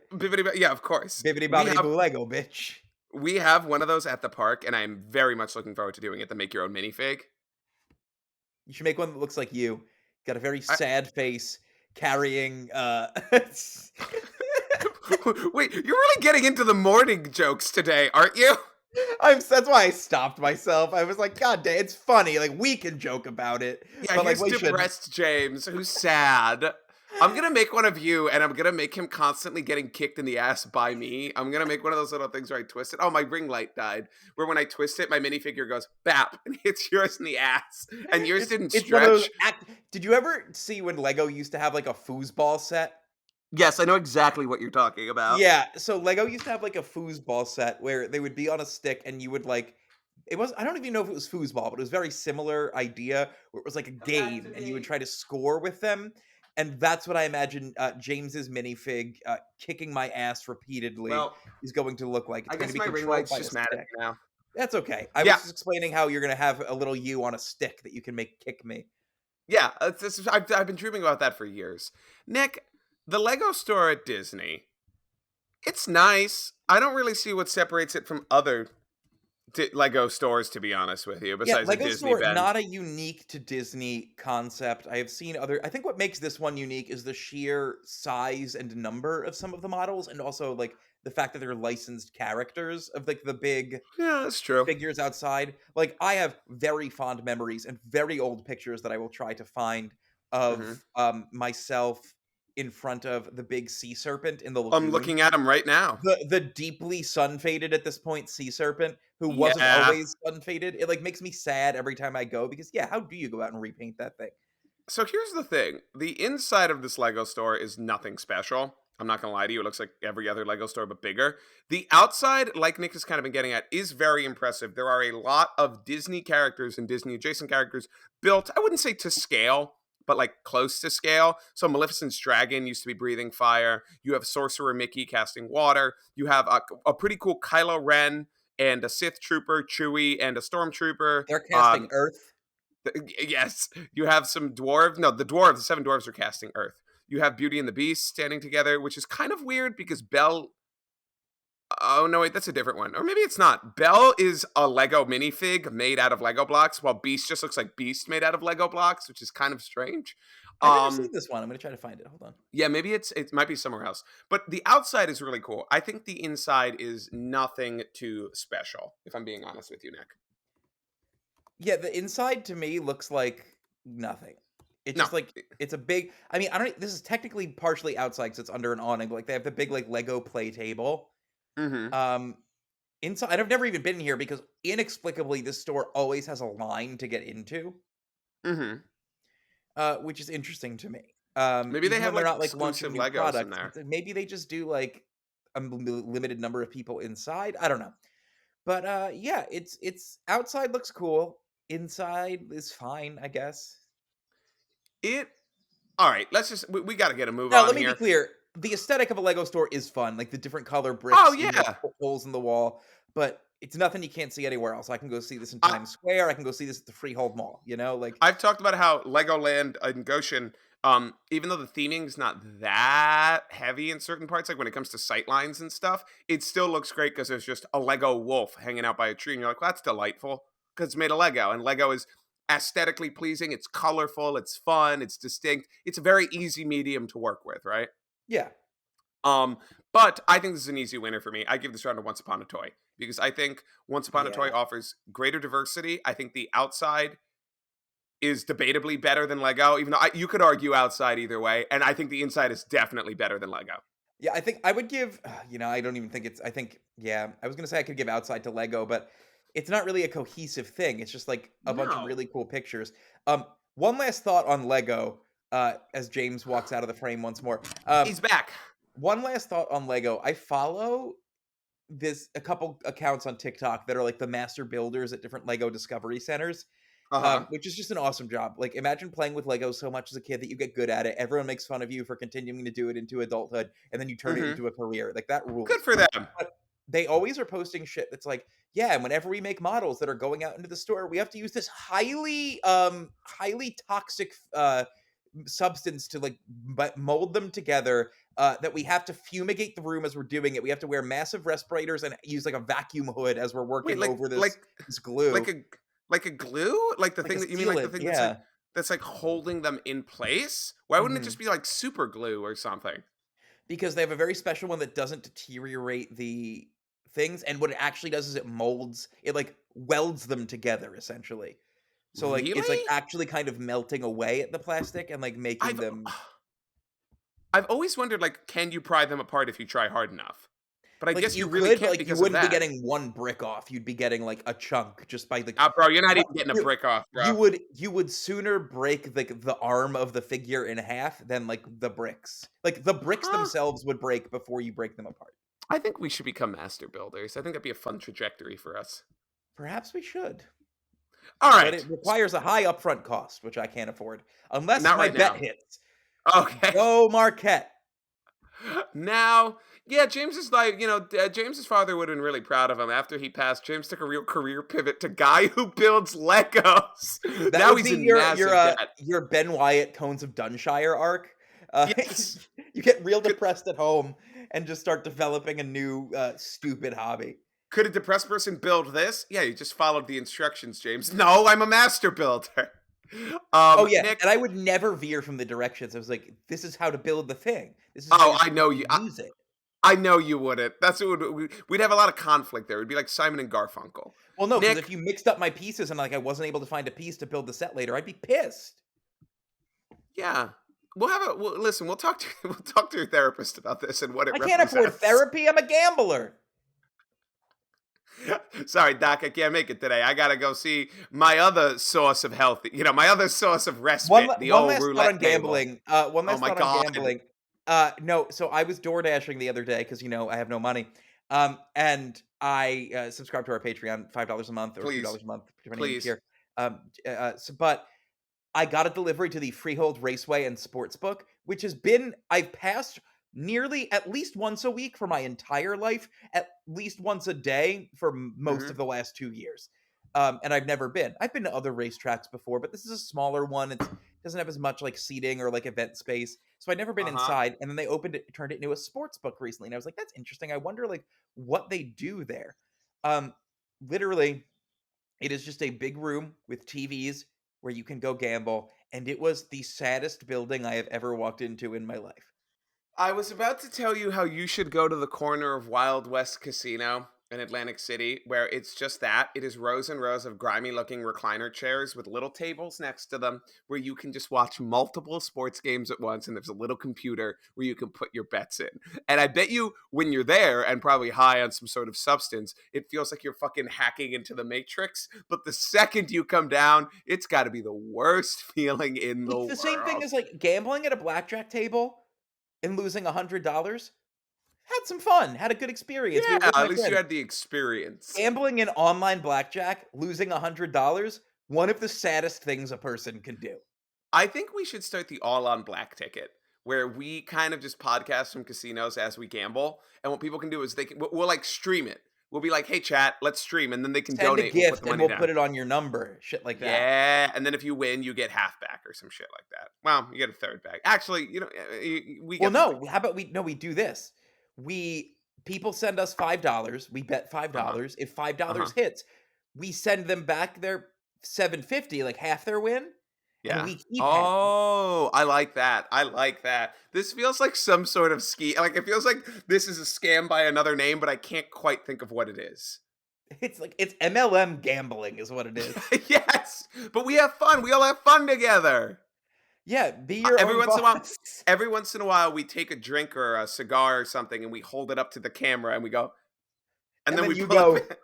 yeah, of course. Bibbidi We bobbidi have boo, Lego bitch. we have one of those at the park, and I'm very much looking forward to doing it. The make your own minifig. You should make one that looks like you. Got a very I, sad face, carrying. Wait, you're really getting into the morning jokes today, aren't you? That's why I stopped myself. I was like, God damn, it's funny. Like we can joke about it, Yeah, but like here's we should. depressed James, who's sad. I'm gonna make one of you, and I'm gonna make him constantly getting kicked in the ass by me. I'm gonna make one of those little things where I twist it. Oh, my ring light died. Where when I twist it, my minifigure goes bap and hits yours in the ass, and yours didn't It's one of those. stretch. Did you ever see when Lego used to have like a foosball set? Yes, I know exactly what you're talking about. Yeah, so Lego used to have like a foosball set where they would be on a stick and you would like it was I don't even know if it was foosball, but it was a very similar idea where it was like a Come back to game and you would me. try to score with them. And that's what I imagine James's minifig kicking my ass repeatedly Well, is going to look like. It's I going to guess be my ring controlled light's by a just mad at stick. me now. That's okay. I was Yeah, just explaining how you're going to have a little you on a stick that you can make kick me. yeah. I've been dreaming about that for years. Nick, the Lego store at Disney, it's nice. I don't really see what separates it from other Lego stores, to be honest with you, Yeah, besides a Lego Disney Store, Bend. not a unique to Disney concept. I have seen other I think what makes this one unique is the sheer size and number of some of the models, and also, like, the fact that they're licensed characters of, like, the big Yeah, that's true. figures outside. Like, I have very fond memories and very old pictures that I will try to find Hmm. of, myself in front of the big sea serpent in the I'm lagoon. looking at them right now. The deeply sun faded at this point sea serpent who wasn't Yeah. always sun faded. It like makes me sad every time I go because yeah, how do you go out and repaint that thing? So here's the thing: the inside of this Lego store is nothing special. I'm not gonna lie to you; it looks like every other Lego store but bigger. The outside, like Nick has kind of been getting at, is very impressive. There are a lot of Disney characters and Disney adjacent characters built. I wouldn't say to scale, but like close to scale. So Maleficent's dragon used to be breathing fire. You have Sorcerer Mickey casting water. You have a pretty cool Kylo Ren and a Sith Trooper, Chewie, and a Stormtrooper. They're casting Earth. Yes, you have some dwarves. No, the dwarves, the seven dwarves are casting Earth. You have Beauty and the Beast standing together, which is kind of weird because Belle. Oh no, wait, that's a different one. Or maybe it's not. Belle is a Lego minifig made out of Lego blocks, while Beast just looks like Beast made out of Lego blocks, which is kind of strange. I've never seen Um, this one. I'm gonna try to find it. Hold on. yeah, maybe it might be somewhere else. But the outside is really cool. I think the inside is nothing too special, if I'm being honest with you, Nick. Yeah, the inside to me looks like nothing. It's No. just like it's a big. I mean, I don't. This is technically partially outside because it's under an awning. But like they have the big like Lego play table. Mhm. Um, inside, and I've never even been here because inexplicably this store always has a line to get into, Mhm. which is interesting to me. Maybe they Even have when they're like not like launching exclusive new Legos in products, there. maybe they just do like a limited number of people inside. I don't know. But, yeah, it's outside looks cool, inside is fine, I guess. It All right, let's just we got to get a move Now, on let me be here. clear, the aesthetic of a Lego store is fun, like, the different color Oh bricks in, like, yeah. holes in the wall, but it's nothing you can't see anywhere else. I can go see this in I Times Square, I can go see this at the Freehold Mall, you know, like I've talked about how Legoland in Goshen, even though the theming is not that heavy in certain parts, like when it comes to sight lines and stuff, it still looks great because there's just a Lego wolf hanging out by a tree, and you're like, well, that's delightful because it's made of Lego, and Lego is aesthetically pleasing. It's colorful, it's fun, it's distinct. It's a very easy medium to work with, right? yeah, Um, but I think this is an easy winner for me. I give this round to Once Upon a Toy because I think Once Upon a Toy yeah. offers greater diversity. I think the outside is debatably better than Lego, even though you could argue outside either way. And I think the inside is definitely better than Lego. Yeah, I think I would give I don't even think it's I think yeah, I was gonna say I could give Outside to Lego, but it's not really a cohesive thing. It's just like a bunch of No, really cool pictures. One last thought on Lego, as James walks out of the frame once more. he's back. One last thought on Lego. I follow this a couple accounts on TikTok that are like the master builders at different Lego discovery centers, Uh huh. which is just an awesome job. Like, imagine playing with Lego so much as a kid that you get good at it. Everyone makes fun of you for continuing to do it into adulthood, and then you turn it Hmm. into a career. Like, that Good rules. for them. But they always are posting shit that's like, yeah, and whenever we make models that are going out into the store, we have to use this highly toxic substance to like mold them together, that we have to fumigate the room as we're doing it. We have to wear massive respirators and use like a vacuum hood as we're Wait, working like over like this like glue, a glue? Like the like a thing that you mean, like the sealant. thing Yeah. that's like holding them in place? Why wouldn't it Mhm. just be like super glue or something? Because they have a very special one that doesn't deteriorate the things, and what it actually does is it like welds them together essentially. So like it's Really? like actually kind of melting away at the plastic and like making I've them I've always wondered, like, can you pry them apart if you try hard enough? But I like guess you you really could, but can't like you because of wouldn't be that. getting one brick off. You'd be getting like a chunk just by like Bro, you're not what even getting a you brick off, you bro. would you would sooner break like the arm of the figure in half than like the bricks. Like the bricks Huh? themselves would break before you break them apart. I think we should become master builders. I think that'd be a fun trajectory for us. Perhaps we should. All But right. it requires a high upfront cost, which I can't afford. Unless Not my right bet now. hits. Okay. Go Marquette. Now, yeah, James's like, James's father would have been really proud of him after he passed. James took a real career pivot to guy who builds Legos. That Now would he's be in massive debt. your Ben Wyatt Cones of Dunshire arc. Uh, Yes. you get real Could, depressed at home and just start developing a new stupid hobby. could a depressed person build this? Yeah, you just followed the instructions, James. No, I'm a master builder. Oh yeah, Nick. and I would never veer from the directions. I was like, this is how to build the thing. This is how Oh, you're I supposed know to you. use it. I know you wouldn't. That's what we'd have a lot of conflict there. It'd be like Simon and Garfunkel. Well, no, because if Nick, you mixed up my pieces and like I wasn't able to find a piece to build the set later, I'd be pissed. yeah, listen. We'll talk to we'll talk to your therapist about this and what it I can't afford represents. therapy. I'm a gambler. Sorry, Doc, I can't make it today. I gotta go see my other source of health. My other source of respite, the One old last thought on roulette table. gambling. One Oh last my thought on god, gambling. No, so I was door dashing the other day because I have no money. And I subscribe to our Patreon, $5 a month or please, $2 a month, depending on your please. tier. But I got a delivery to the Freehold Raceway and Sportsbook, which has been I've passed nearly at least once a week for my entire life, at least once a day for most of Hmm. the last 2 years. And I've never been. I've been to other racetracks before, but this is a smaller one. It doesn't have as much like seating or like event space, so I'd never been Uh huh. inside. And then they turned it into a sports book recently, and I was like, that's interesting. I wonder like what they do there. Um, Literally, it is just a big room with TVs where you can go gamble, and it was the saddest building I have ever walked into in my life. I was about to tell you how you should go to the corner of Wild West Casino in Atlantic City, where it's just that. It is rows and rows of grimy looking recliner chairs with little tables next to them where you can just watch multiple sports games at once. And there's a little computer where you can put your bets in. And I bet you when you're there and probably high on some sort of substance, it feels like you're fucking hacking into the Matrix. But the second you come down, it's got to be the worst feeling in the It's the same thing world. as, like, gambling at a blackjack table and losing $100. Had some fun, had a good experience, we were Yeah, with at my least you friends. had the experience. Gambling in online blackjack, losing $100, one of the saddest things a person can do. I think we should start the all on black ticket where we kind of just podcast from casinos as we gamble. And what people can do is we'll like stream it. We'll be like, hey, chat, let's stream. And then they can Send a donate. We'll put gift the and money we'll down. put it on your number, shit like that. Yeah. And then if you win, you get half back or some shit like that. Well, you get a third back. Actually, we Well, get the money. no, how about we do this? People send us $5, we bet Uh huh. $5. If Uh huh. $5 hits, we send them back their 750, like half their win, and Yeah. we keep half. Oh, I like that. I like that. This feels like some sort of ski. Like it feels like this is a scam by another name, but I can't quite think of what it is. It's like it's MLM gambling is what it is. Yes, but we have fun. We all have fun together. Yeah, be your Every own once in a while, boss. we take a drink or a cigar or something, and we hold it up to the camera, and we go, and And then then we you pull it.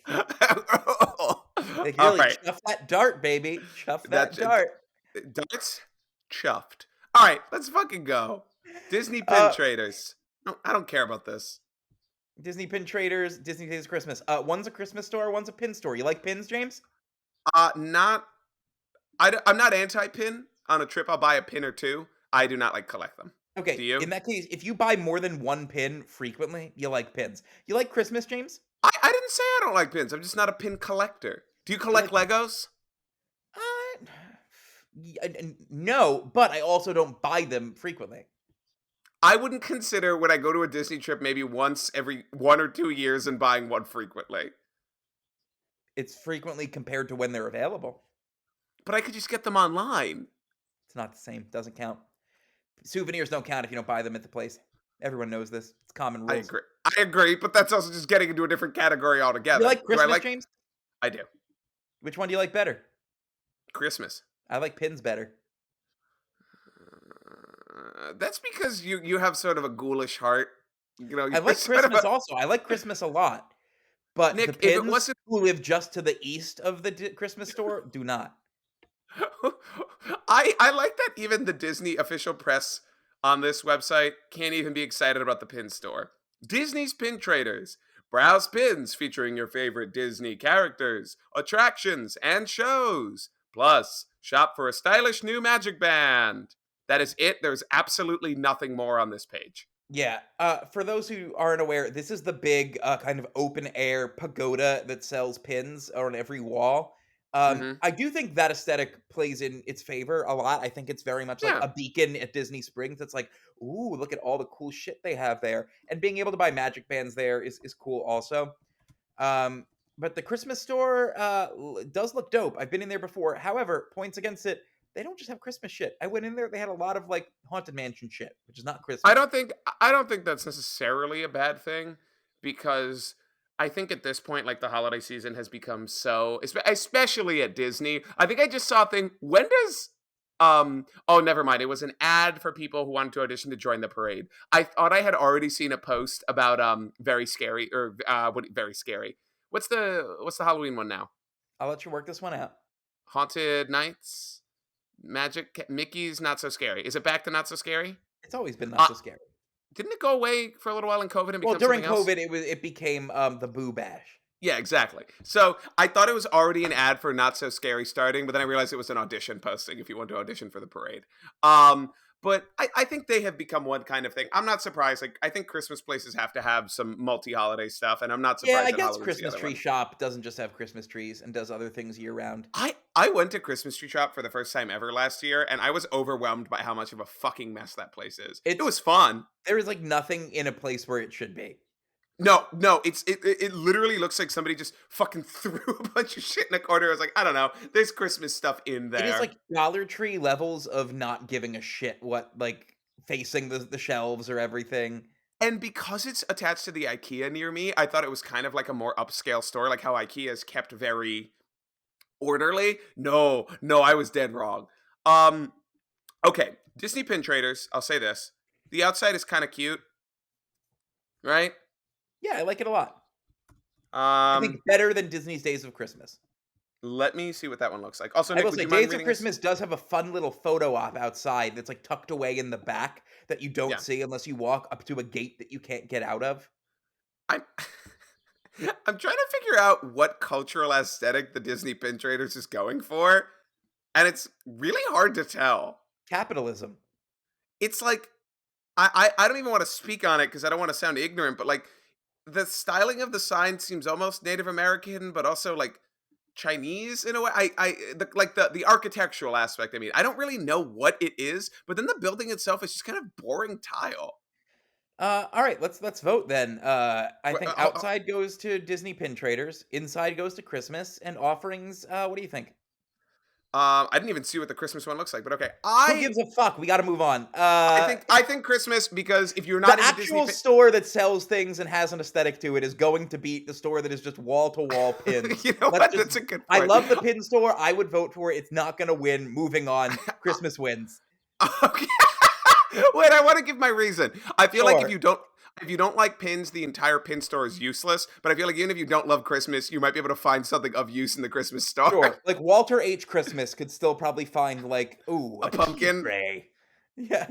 go, like, All really, right, chuff that dart, baby. Chuff that that's dart. darts chuffed. All right, let's fucking go. Disney pin Uh, traders. No, I don't care about this. Disney Pin Traders, Disney Days Christmas. One's a Christmas store, one's a pin store. You like pins, James? Not. I'm not anti-pin. On a trip, I'll buy a pin or two. I do not like collect them. Do Okay, you? in that case, if you buy more than one pin frequently, you like pins. You like Christmas, James? I didn't say I don't like pins. I'm just not a pin collector. Do you You collect like Legos? uh, no, but I also don't buy them frequently. I wouldn't consider when I go to a Disney trip maybe once every 1 or 2 years and buying one frequently. It's frequently compared to when they're available. But I could just get them online. It's not the same. Doesn't count. Souvenirs don't count if you don't buy them at the place. Everyone knows this. It's common I rules. agree. I agree, but that's also just getting into a different category You altogether. like Do I Christmas, like? James? I do. Which one do you like better? Christmas. I like pins better. That's because you have sort of a ghoulish heart. I You're like sort of Christmas a also. I like Christmas a lot. But the Nick. If it pins wasn't who live just to the east of the Christmas store do not. I like that even the Disney official press on this website can't even be excited about the pin store. Disney's Pin Traders. Browse pins featuring your favorite Disney characters, attractions, and shows. Plus, shop for a stylish new magic band. That is it. There's absolutely nothing more on this page. Yeah. For those who aren't aware, this is the big kind of open air pagoda that sells pins on every wall. Mm-hmm. I do think that aesthetic plays in its favor a lot. I think it's very much like Yeah. a beacon at Disney Springs. It's like, ooh, look at all the cool shit they have there. And being able to buy magic bands there is cool also. But the Christmas store does look dope. I've been in there before. However, points against it, they don't just have Christmas shit. I went in there, they had a lot of like Haunted Mansion shit, which is not I Christmas. don't think I don't think that's necessarily a bad thing because I think at this point, like the holiday season has become so, especially at Disney. I think I just saw a thing. When does oh, never mind. It was an ad for people who wanted to audition to join the parade. I thought I had already seen a post about very scary or what very scary. What's the Halloween one now? I'll let you work this one out. Haunted Nights, Mickey's Not So Scary. Is it back to Not So Scary? It's always been not Uh, so scary. didn't it go away for a little while in COVID and Well, become during something else? COVID, it became the Boo Bash. Yeah, exactly. So I thought it was already an ad for Not So Scary starting, but then I realized it was an audition posting if you want to audition for the parade. But I think they have become one kind of thing. I'm not surprised. Like I think Christmas places have to have some multi-holiday stuff, and I'm not Yeah, surprised I that guess Halloween's the Christmas other Tree one. Shop doesn't just have Christmas trees and does other things year round. I went to Christmas Tree Shop for the first time ever last year, and I was overwhelmed by how much of a fucking mess that place is. It It's was fun. there is like nothing in a place where it should be. No, it literally looks like somebody just fucking threw a bunch of shit in a corner. I was like, I don't know, there's Christmas stuff in It is there. like Dollar Tree levels of not giving a shit what, like, facing the shelves or everything. And because it's attached to the IKEA near me, I thought it was kind of like a more upscale store, like how IKEA is kept very orderly. No, no, I was dead wrong. Um, okay, Disney pin traders. I'll say this: the outside is kind of cute, right? Yeah, I like it a lot. I think Um, better than Disney's Days of Christmas. let me see what that one looks like. Also, I Nick, will would say you mind Days of reading us? Christmas does have a fun little photo op outside that's, like, tucked away in the back that you don't Yeah, see unless you walk up to a gate that you can't get out of. I'm. I'm trying to figure out what cultural aesthetic the Disney pin traders is going for, and it's really hard to tell. Capitalism. It's like I don't even want to speak on it because I don't want to sound ignorant, but like the styling of the sign seems almost Native American, but also like Chinese in a way. The architectural aspect. I mean, I don't really know what it is, but then the building itself is just kind of boring tile. All right, let's vote then. I Wh- think uh, uh, outside goes to Disney pin traders, inside goes to Christmas, and offerings. What do you think? I didn't even see what the Christmas one looks like, but okay. Who gives a fuck? We got to move on. I think Christmas because if you're The not into Disney, actual store that sells things and has an aesthetic to it is going to beat the store that is just wall to wall pins. you know Let's what? just. That's a good I point. love the pin store. I would vote for it. It's not going to win. Moving on. Christmas wins. Okay. Wait, I want to give my reason. I feel like if Sure. you don't like pins, the entire pin store is useless. But I feel like even if you don't love Christmas, you might be able to find something of use in the Christmas store. Sure. Like Walter H. Christmas could still probably find like, ooh, A a tea pumpkin. tray. Yeah.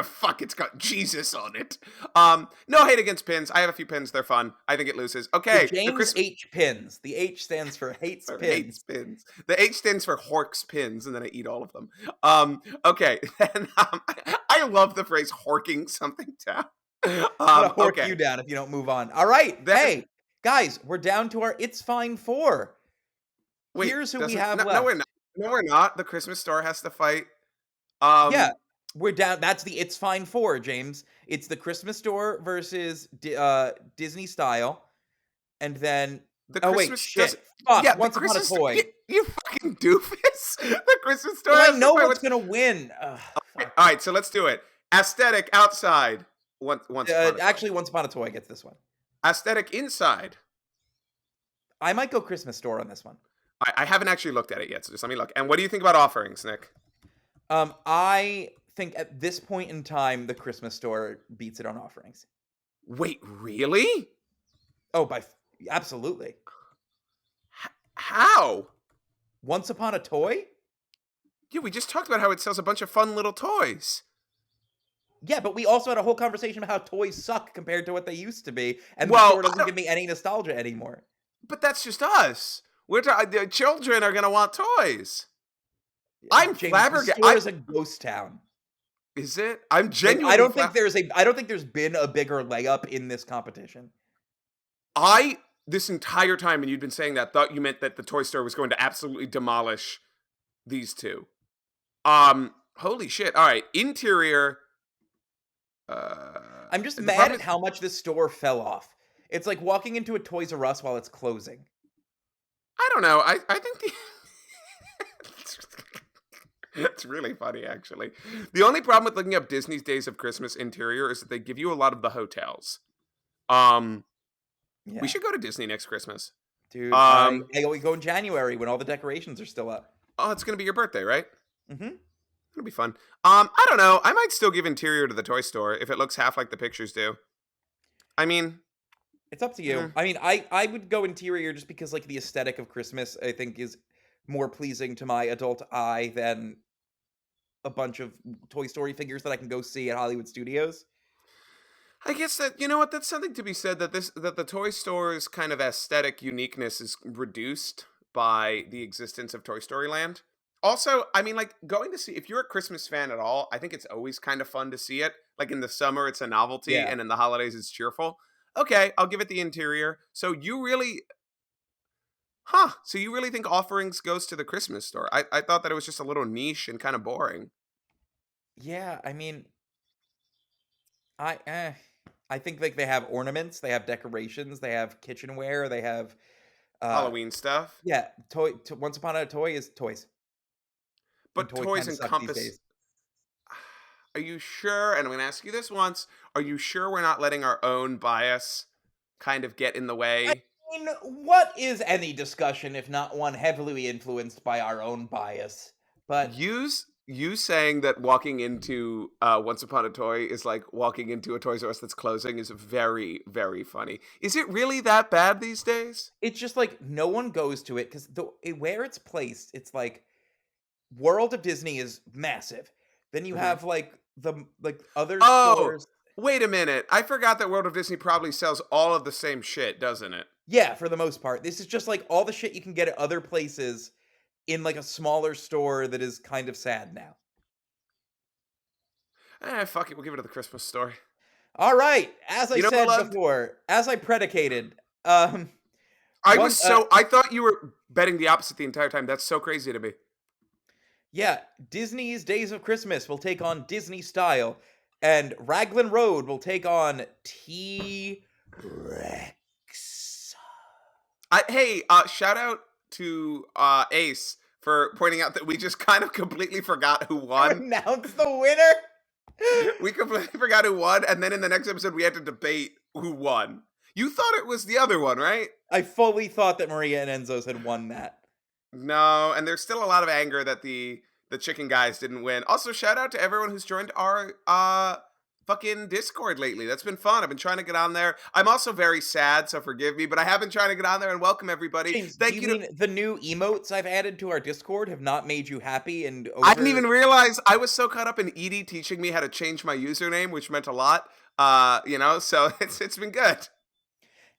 Fuck, it's got Jesus on it. No hate against pins. I have a few pins. They're fun. I think it loses. The Okay, the James Christmas H. Pins. The H stands for hates or hates pins. pins. The H stands for Horks pins, and then I eat all of them. Okay. Then I love the phrase "horking something down." I'm gonna hork Okay. you down if you don't move on. All right. Then Hey, guys, we're down to our It's Fine 4. wait, Here's who we doesn't have no we're left. not. No, we're not. The Christmas store has to fight. Yeah, Um, we're down. That's the It's Fine 4, James. It's the Christmas store versus Disney style. And then, the oh, wait, Christmas does. shit. Fuck, Yeah, the Once Upon a Christmas. You, Toy. you fucking doofus. The Christmas store Well, I has to know fight. what's gonna win. Ugh, fuck. All right, so let's do it. Aesthetic outside. Once upon a toy. Actually, Once Upon a Toy gets this one. Aesthetic inside. I might go Christmas store on this one. I haven't actually looked at it yet, so just let me look. And what do you think about offerings, Nick? I think at this point in time, the Christmas store beats it on offerings. Wait, really? Oh, absolutely. How? Once Upon a Toy? Yeah, we just talked about how it sells a bunch of fun little toys. Yeah, but we also had a whole conversation about how toys suck compared to what they used to be, and the Well, store doesn't give me any nostalgia anymore. but that's just us. The children are gonna want toys. I'm James, the flabbergasted. store is a ghost town. Is it? I'm Like, genuinely I don't think there's been a bigger layup in this competition. I this entire time, and you'd been saying that, thought you meant that the toy store was going to absolutely demolish these two. Holy shit! All right, interior. I'm just The mad problem at is, how much this store fell off. It's like walking into a Toys R Us while it's closing. I don't know. I think the it's really funny, actually. The only problem with looking up Disney's Days of Christmas interior is that they give you a lot of the hotels. Um, we Yeah, should go to Disney next Christmas. dude. Um, We go in January when all the decorations are still up. oh, it's gonna be your birthday, right? Hmm. It'll be fun. I don't know. I might still give interior to the toy store if it looks half like the pictures do. I mean, It's up to you. mm, I mean, I would go interior just because like the aesthetic of Christmas I think is more pleasing to my adult eye than a bunch of Toy Story figures that I can go see at Hollywood Studios. I guess that you know what, that's something to be said that the toy store's kind of aesthetic uniqueness is reduced by the existence of Toy Story Land. Also, I mean, like going to see if you're a Christmas fan at all, I think it's always kind of fun to see it. Like in the summer, it's a novelty, Yeah. and in the holidays, it's cheerful. Okay, I'll give it the interior. So you really think offerings goes to the Christmas store? I thought that it was just a little niche and kind of boring. Yeah, I mean, I eh, I think like they have ornaments, they have decorations, they have kitchenware, they have uh Halloween stuff. yeah, Once Upon a Toy is toys, and But toy toys kind of suck these encompass. days. Are you sure? And I'm going to ask you this once. Are you sure we're not letting our own bias kind of get in the I way? mean, what is any discussion if not one heavily influenced by our own bias? But You saying that walking into Once Upon a Toy is like walking into a Toys R Us that's closing is very, very funny. Is it really that bad these days? it's just like no one goes to it because where it's placed, it's like World of Disney is massive. Then you Hmm. have like other Oh, stores. wait a minute. I forgot that World of Disney probably sells all of the same shit, doesn't it? Yeah, for the most part. This is just like all the shit you can get at other places in like a smaller store that is kind of sad now. Fuck it. We'll give it to the Christmas store. All right, as I You know who said loved? before, as I predicated, um I was one so. I thought you were betting the opposite the entire time. That's so crazy to me. yeah, Disney's Days of Christmas will take on Disney Style, and Raglan Road will take on T Rex. Hey, shout out to Ace for pointing out that we just kind of completely forgot who To won. announce the winner. We completely forgot who won, and then in the next episode we had to debate who won. You thought it was the other one, right? I fully thought that Maria and Enzo's had won that. No, and there's still a lot of anger that the chicken guys didn't win. Also, shout out to everyone who's joined our fucking Discord lately. That's been fun. I've been trying to get on there. I'm also very sad, so forgive me, but I have been trying to get on there and welcome everybody. James, do Thank you you to mean the new emotes I've added to our Discord have not made you happy and I didn't even over? realize I was so caught up in Edie teaching me how to change my username, which meant a lot. So it's been good.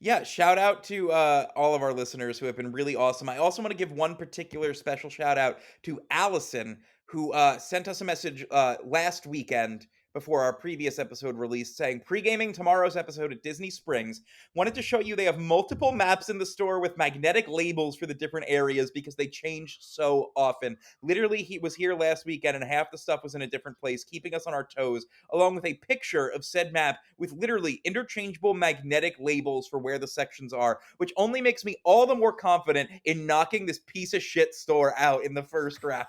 Yeah, shout out to all of our listeners who have been really awesome. I also want to give one particular special shout out to Allison, who sent us a message last weekend before our previous episode released saying, pre-gaming tomorrow's episode at Disney Springs. Wanted to show you they have multiple maps in the store with magnetic labels for the different areas because they change so often. Literally, he was here last weekend and half the stuff was in a different place, keeping us on our toes, along with a picture of said map with literally interchangeable magnetic labels for where the sections are, which only makes me all the more confident in knocking this piece of shit store out in the first round.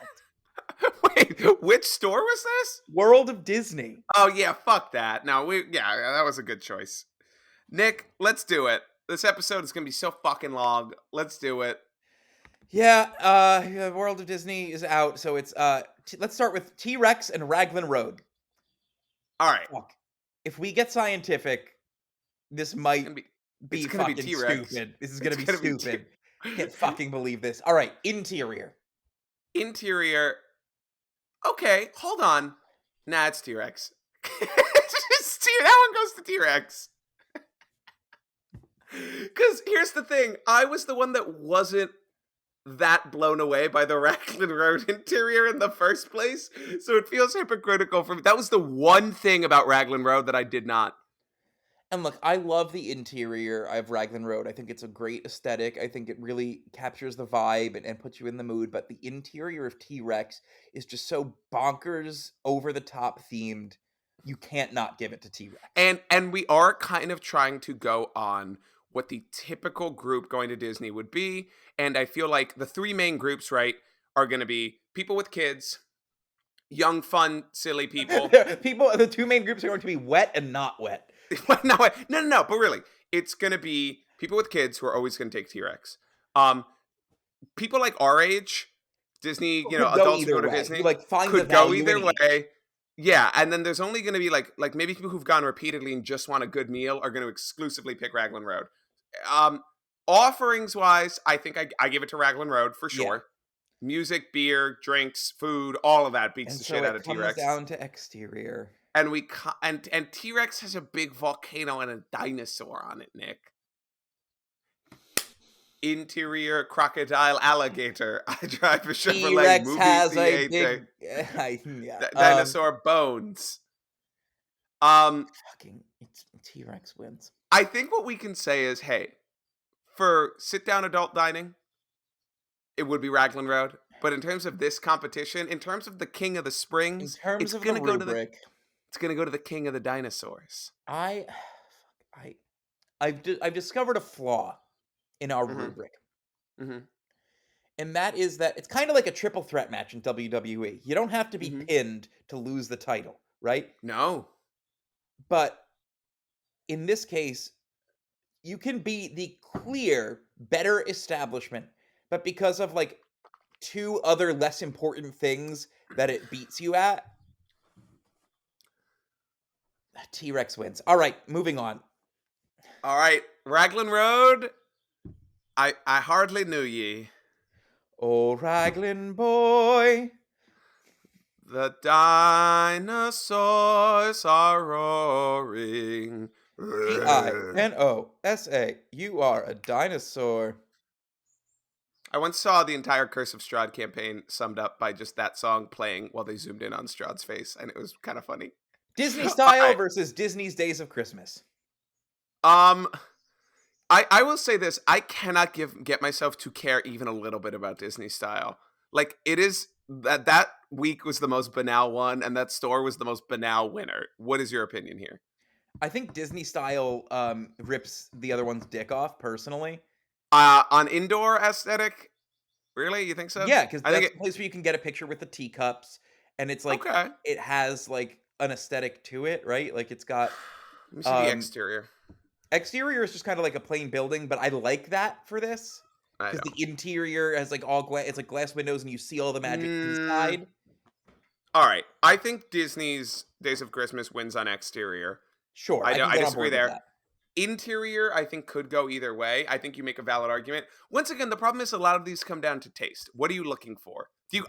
Wait, which store was this? World of Disney. Oh yeah, fuck that. No, that was a good choice. Nick, let's do it. This episode is gonna be so fucking long. Let's do it. Yeah, yeah, World of Disney is out, so it's let's start with T-Rex and Raglan Road. All right. Fuck. If we get scientific, this It's might gonna be it's be gonna be fucking T-Rex. stupid. This is It's gonna be gonna be stupid. Can't fucking believe this. All right, interior. interior. Okay, hold on. Nah, it's T-Rex. That one goes to T-Rex. Because here's the thing, I was the one that wasn't that blown away by the Raglan Road interior in the first place, so it feels hypocritical for me. That was the one thing about Raglan Road that I did not. And look, I love the interior of Raglan Road. I think it's a great aesthetic. I think it really captures the vibe and puts you in the mood. But the interior of T Rex is just so bonkers, over the top themed. You can't not give it to T Rex. And we are kind of trying to go on what the typical group going to Disney would be, and I feel like the three main groups, right, are going to be people with kids, young, fun, silly people. People, the two main groups are going to be wet and not wet. No, but really, it's gonna be people with kids who are always gonna take T-Rex. Um, People like our age, Disney, Could go adults who either go to way. You Disney like find the could go value in either each. way. Yeah, and then there's only gonna be like maybe people who've gone repeatedly and just want a good meal are gonna exclusively pick Raglan Road. Um, Offerings wise, I think I give it to Raglan Road for Yeah. sure. Music, beer, drinks, food, all of that beats And the so shit out it of comes T-Rex. down to exterior. And and T-Rex has a big volcano and a dinosaur on it, Nick. Interior crocodile alligator. I drive a Chevrolet T-Rex movie has a theater. big yeah. Dinosaur bones. Um, Fucking it's T-Rex wins. I think what we can say is, hey, for sit down adult dining, it would be Raglan Road. But in terms of this competition, in terms of the king of the In springs, terms it's of the gonna go to rubric, the king of the dinosaurs. I I I've discovered a flaw in our Mm-hmm. rubric, Mm-hmm. and that is that it's kind of like a triple threat match in WWE. You don't have to be Mm-hmm. pinned to lose the title, right? No. But in this case, you can be the clear better establishment, but because of like two other less important things that it beats you at, T-Rex wins. All right, moving on. All right, Raglan Road. I hardly knew ye. Oh, Raglan boy. The dinosaurs are roaring. Dinosa. You are a dinosaur. I once saw the entire Curse of Strahd campaign summed up by just that song playing while they zoomed in on Strahd's face, and it was kind of funny. Disney All style right. versus Disney's Days of Christmas. Um, I will say this: I cannot get myself to care even a little bit about Disney style. Like it is that week was the most banal one, and that store was the most banal winner. What is your opinion here? I think Disney style rips the other one's dick off personally. On indoor aesthetic, really? You think so? Yeah, because I think that's it. the place where you can get a picture with the teacups, and it's like Okay. it has like an aesthetic to it, right? Like it's got Let me see the um exterior. exterior is just kind of like a plain building, but I like that for this I because don't. the interior has like all glass. It's like glass windows, and you see all the magic Mm, inside. all right. I think Disney's Days of Christmas wins on exterior. Sure, I can I get on disagree board with there. that. Interior, I think, could go either way. I think you make a valid argument. Once again, the problem is a lot of these come down to taste. What are you looking for? Do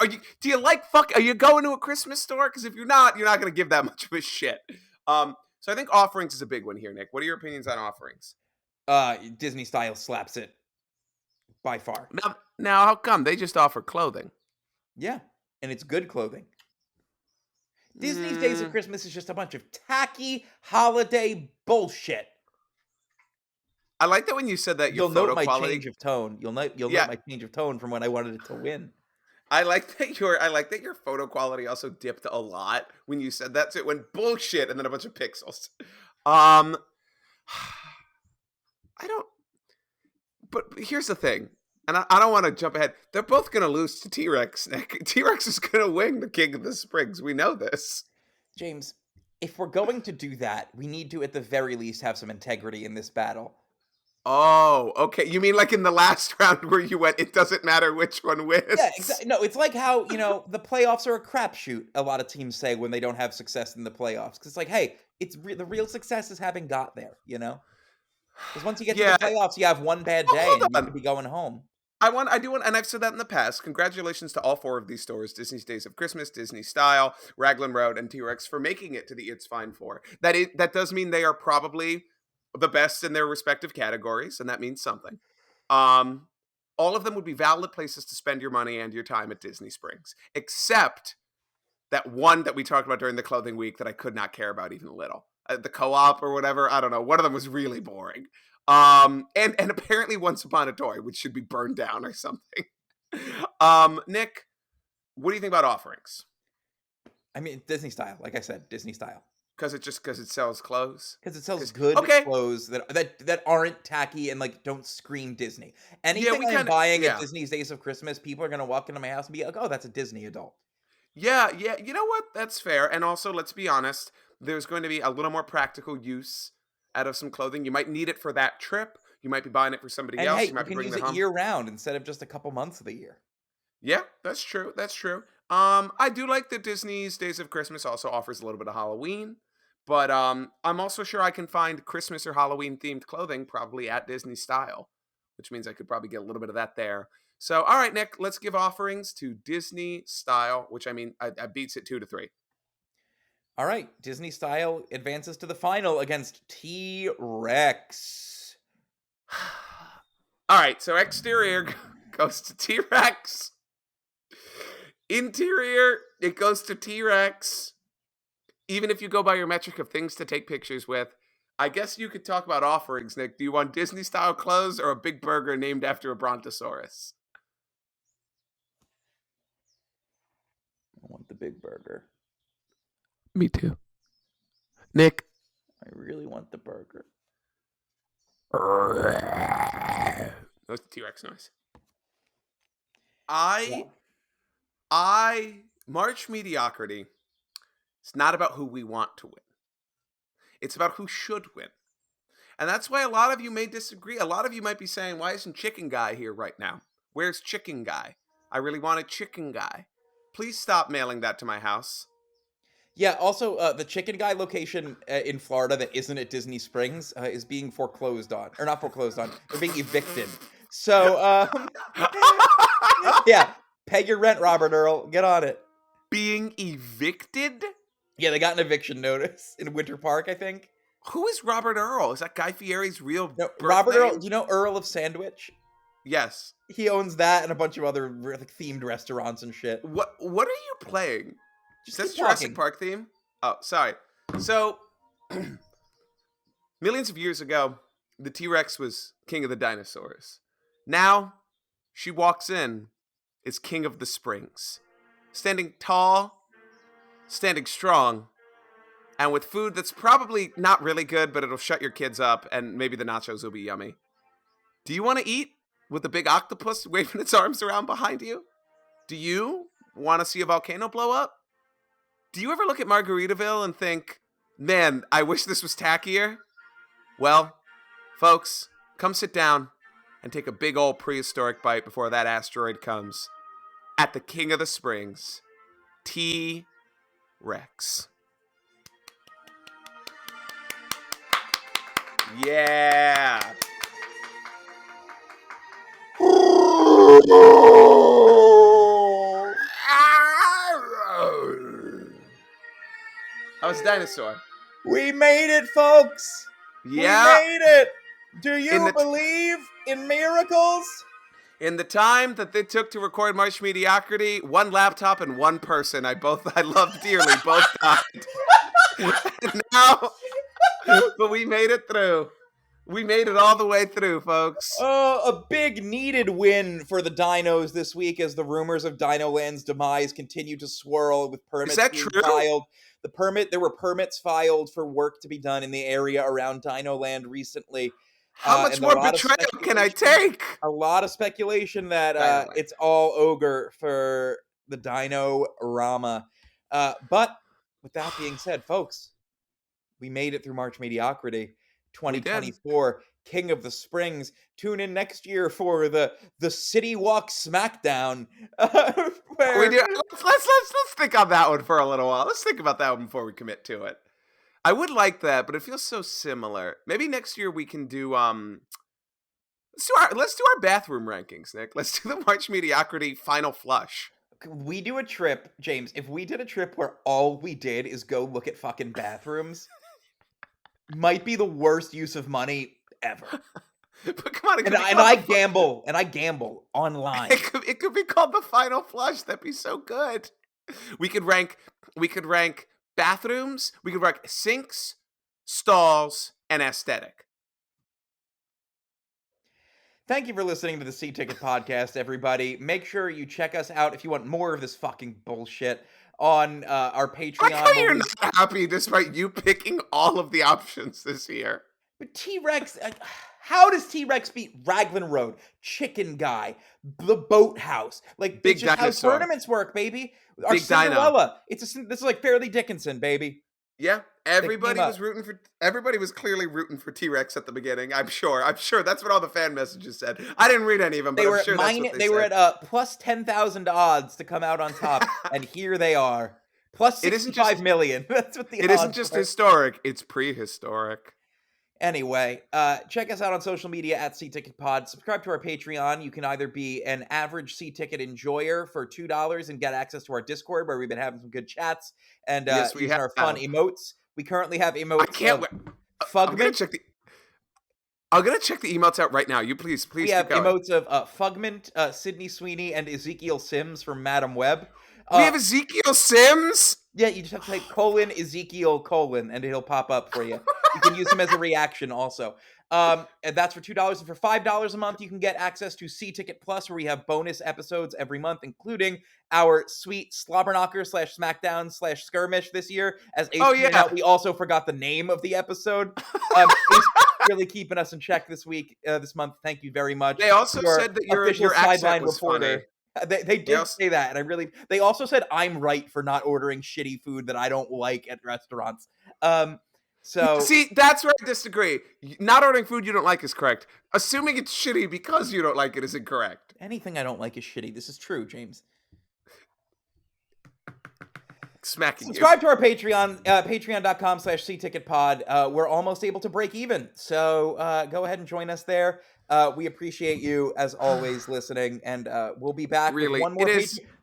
you like fuck? Are you going to a Christmas store? Because if you're not going to give that much of a shit. So I think offerings is a big one here, Nick. What are your opinions on offerings? Disney style slaps it by far. Now, how come they just offer clothing? Yeah, and it's good clothing. Disney's Days of Mm, Christmas is just a bunch of tacky holiday bullshit. I like that when you said that your You'll note photo my quality. change of tone. You'll note Yeah, my change of tone from when I wanted it to win. I like that your photo quality also dipped a lot when you said that. So it went bullshit and then a bunch of pixels. Um, I don't. But here's the thing, and I don't want to jump ahead. They're both going to lose to T Rex. Nick. T Rex is going to win the King of the Springs. We know this. James, if we're going to do that, we need to at the very least have some integrity in this battle. Oh, okay. You mean like in the last round where you went? It doesn't matter which one Yeah, wins. exactly. No, it's like how, the playoffs are a crapshoot, a lot of teams say when they don't have success in the playoffs. Because it's like, hey, the real success is having got there? Because once you get to the Yeah. playoffs, you have one bad Oh, day hold and you on. could be going home. I do want, and I've said that in the past. Congratulations to all four of these stores: Disney's Days of Christmas, Disney Style, Raglan Road, and T Rex for making it to the It's Fine Four. That does mean they are probably the best in their respective categories, and that means something. Um, all of them would be valid places to spend your money and your time at Disney Springs, except that one that we talked about during the clothing week that I could not care about even a little. The co-op or whatever, I don't know. One of them was really boring. And apparently Once Upon a Toy, which should be burned down or something. Nick, what do you think about offerings? I mean, Disney style, like I said, Disney style. Because it sells clothes. Because it sells Because good okay, clothes that aren't tacky and like don't scream Disney. yeah, Anything we I am kind of buying at yeah. Disney's Days of Christmas, people are gonna walk into my house and be like, "Oh, that's a Disney adult." Yeah, yeah. You know what? That's fair. And also, let's be honest, there's going to be a little more practical use out of some clothing. You might need it for that trip. You might be buying it for somebody And else. hey, You you might be can bringing use it it home. year round instead of just a couple months of the year. Yeah, that's true. That's true. I do like that Disney's Days of Christmas also offers a little bit of Halloween, but I'm also sure I can find Christmas or Halloween themed clothing probably at Disney Style, which means I could probably get a little bit of that there. So, all right, Nick, let's give offerings to Disney Style, which I beats it 2-3. All right, Disney style advances to the final against T Rex. All right, so exterior goes to T Rex. Interior, it goes to T Rex. Even if you go by your metric of things to take pictures with, I guess you could talk about offerings, Nick. Do you want Disney style clothes or a big burger named after a brontosaurus? I want the big burger. Me too. Nick, I really want the burger. That's the T-Rex noise. Yeah. March Mediocrity. It's not about who we want to win. It's about who should win. And that's why a lot of you may disagree. A lot of you might be saying, why isn't Chicken Guy here right now? Where's Chicken Guy? I really want a Chicken Guy. Please stop mailing that to my house. Yeah, also, the Chicken Guy location in Florida that isn't at Disney Springs is being foreclosed on. Or not foreclosed on, they're being evicted. So, yeah, pay your rent, Robert Earl. Get on it. Being evicted? Yeah, they got an eviction notice in Winter Park, I think. Who is Robert Earl? Is that Guy Fieri's real No, birth Robert name? Earl, do you know Earl of Sandwich? Yes. He owns that and a bunch of other themed restaurants and shit. What are you playing? Just Is this keep Jurassic talking. Park theme? Oh, sorry. So, millions of years ago, the T-Rex was king of the dinosaurs. Now, she walks in as king of the springs. Standing tall, standing strong, and with food that's probably not really good, but it'll shut your kids up, and maybe the nachos will be yummy. Do you want to eat with the big octopus waving its arms around behind you? Do you want to see a volcano blow up? Do you ever look at Margaritaville and think, man, I wish this was tackier? Well, folks, come sit down and take a big old prehistoric bite before that asteroid comes. At the King of the Springs, T-Rex. Yeah. I was a dinosaur. We made it, folks! Yeah. We made it! Do In you the- believe in miracles? In the time that they took to record March Mediocrity, one laptop and one person I loved dearly, both died. And now, but we made it through. We made it all the way through, folks. A big needed win for the dinos this week as the rumors of Dinoland's demise continue to swirl with permits that being true? filed. There were permits filed for work to be done in the area around Dinoland recently. How much and a more lot of betrayal can I speculation- take? A lot of speculation that Dynamite. it's all ogre for the Dino-rama. But with that being said, folks, we made it through March Mediocrity 2024, King of the Springs. Tune in next year for the City Walk Smackdown. Where We do. Let's think on that one for a little while. Let's think about that one before we commit to it. I would like that, but it feels so similar. Maybe next year we can do let's do our bathroom rankings, Nick. Let's do the March Mediocrity final flush. we do a trip, James, if we did a trip where all we did is go look at fucking bathrooms, might be the worst use of money ever. But come on, And I gamble online. It could be called the final flush. That'd be so good. We could rank bathrooms. We could rank sinks, stalls, and aesthetic. Thank you for listening to the C-Ticket Podcast, everybody. Make sure you check us out if you want more of this fucking bullshit on our Patreon. Like how you're not happy despite you picking all of the options this year. But T-Rex, how does T-Rex beat Raglan Road, Chicken Guy, the Boathouse? Like, Big it's just dinosaur. how tournaments work, baby. Our Big dino. Cinderella. This is like Fairleigh Dickinson, baby. Yeah, everybody came was everybody was clearly rooting for T-Rex at the beginning. I'm sure that's what all the fan messages said. I didn't read any of them, but I'm sure that's what they were said. at plus 10,000 odds to come out on top, and here they are. Plus It isn't 65 just- million. That's what the It odds isn't just are. historic, it's prehistoric. Anyway, check us out on social media at cticketpod. Subscribe to our Patreon. You can either be an average C-Ticket enjoyer for $2 and get access to our Discord where we've been having some good chats and Yes, we using our fun have. emotes. We currently have emotes. I can't wait. I'm gonna check the emotes out right now. You please We keep have going. emotes of Fugment, Sydney Sweeney, and Ezekiel Sims from Madam Web. We have Ezekiel Sims. Yeah, you just have to type Ezekiel : and it'll pop up for you. You can use him as a reaction also. And that's for $2. And for $5 a month, you can get access to C-Ticket Plus, where we have bonus episodes every month, including our sweet Slobberknocker / Smackdown / Skirmish this year. As Ace pointed out, we also forgot the name of the episode. really keeping us in check this week, this month. Thank you very much. They also Your said that official your accent sideline was reporter. funny. They They did also, say that, and they also said I'm right for not ordering shitty food that I don't like at restaurants. So see, that's where I disagree. Not ordering food you don't like is correct. Assuming it's shitty because you don't like it is incorrect. anything I don't like is shitty. This is true, James. Smacking you. Subscribe to our Patreon, patreon.com/cticketpod. We're almost able to break even. So go ahead and join us there. We appreciate you, as always, listening. And we'll be back with Really, one more.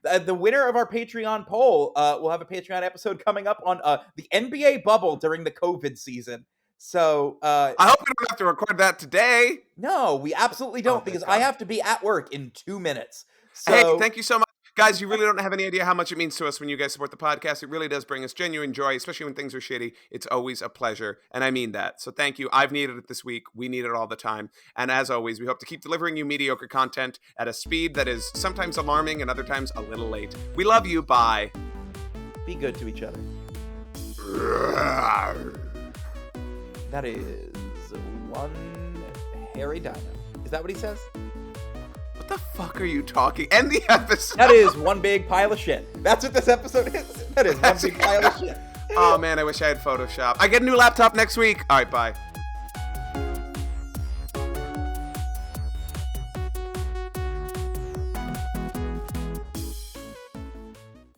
The winner of our Patreon poll will have a Patreon episode coming up on the NBA bubble during the COVID season. So I hope we don't have to record that today. no, we absolutely don't, thank because God. I have to be at work in 2 minutes. So Hey, thank you so much. Guys, you really don't have any idea how much it means to us when you guys support the podcast. It really does bring us genuine joy, especially when things are shitty. It's always a pleasure, and I mean that. So thank you. I've needed it this week. We need it all the time. And as always, we hope to keep delivering you mediocre content at a speed that is sometimes alarming and other times a little late. We love you. Bye. be good to each other. That is one hairy dino. Is that what he says? What the fuck are you talking? End the episode. That is one big pile of shit. That's what this episode is. That is one big pile of shit. Oh man, I wish I had Photoshop. I get a new laptop next week. All right, bye.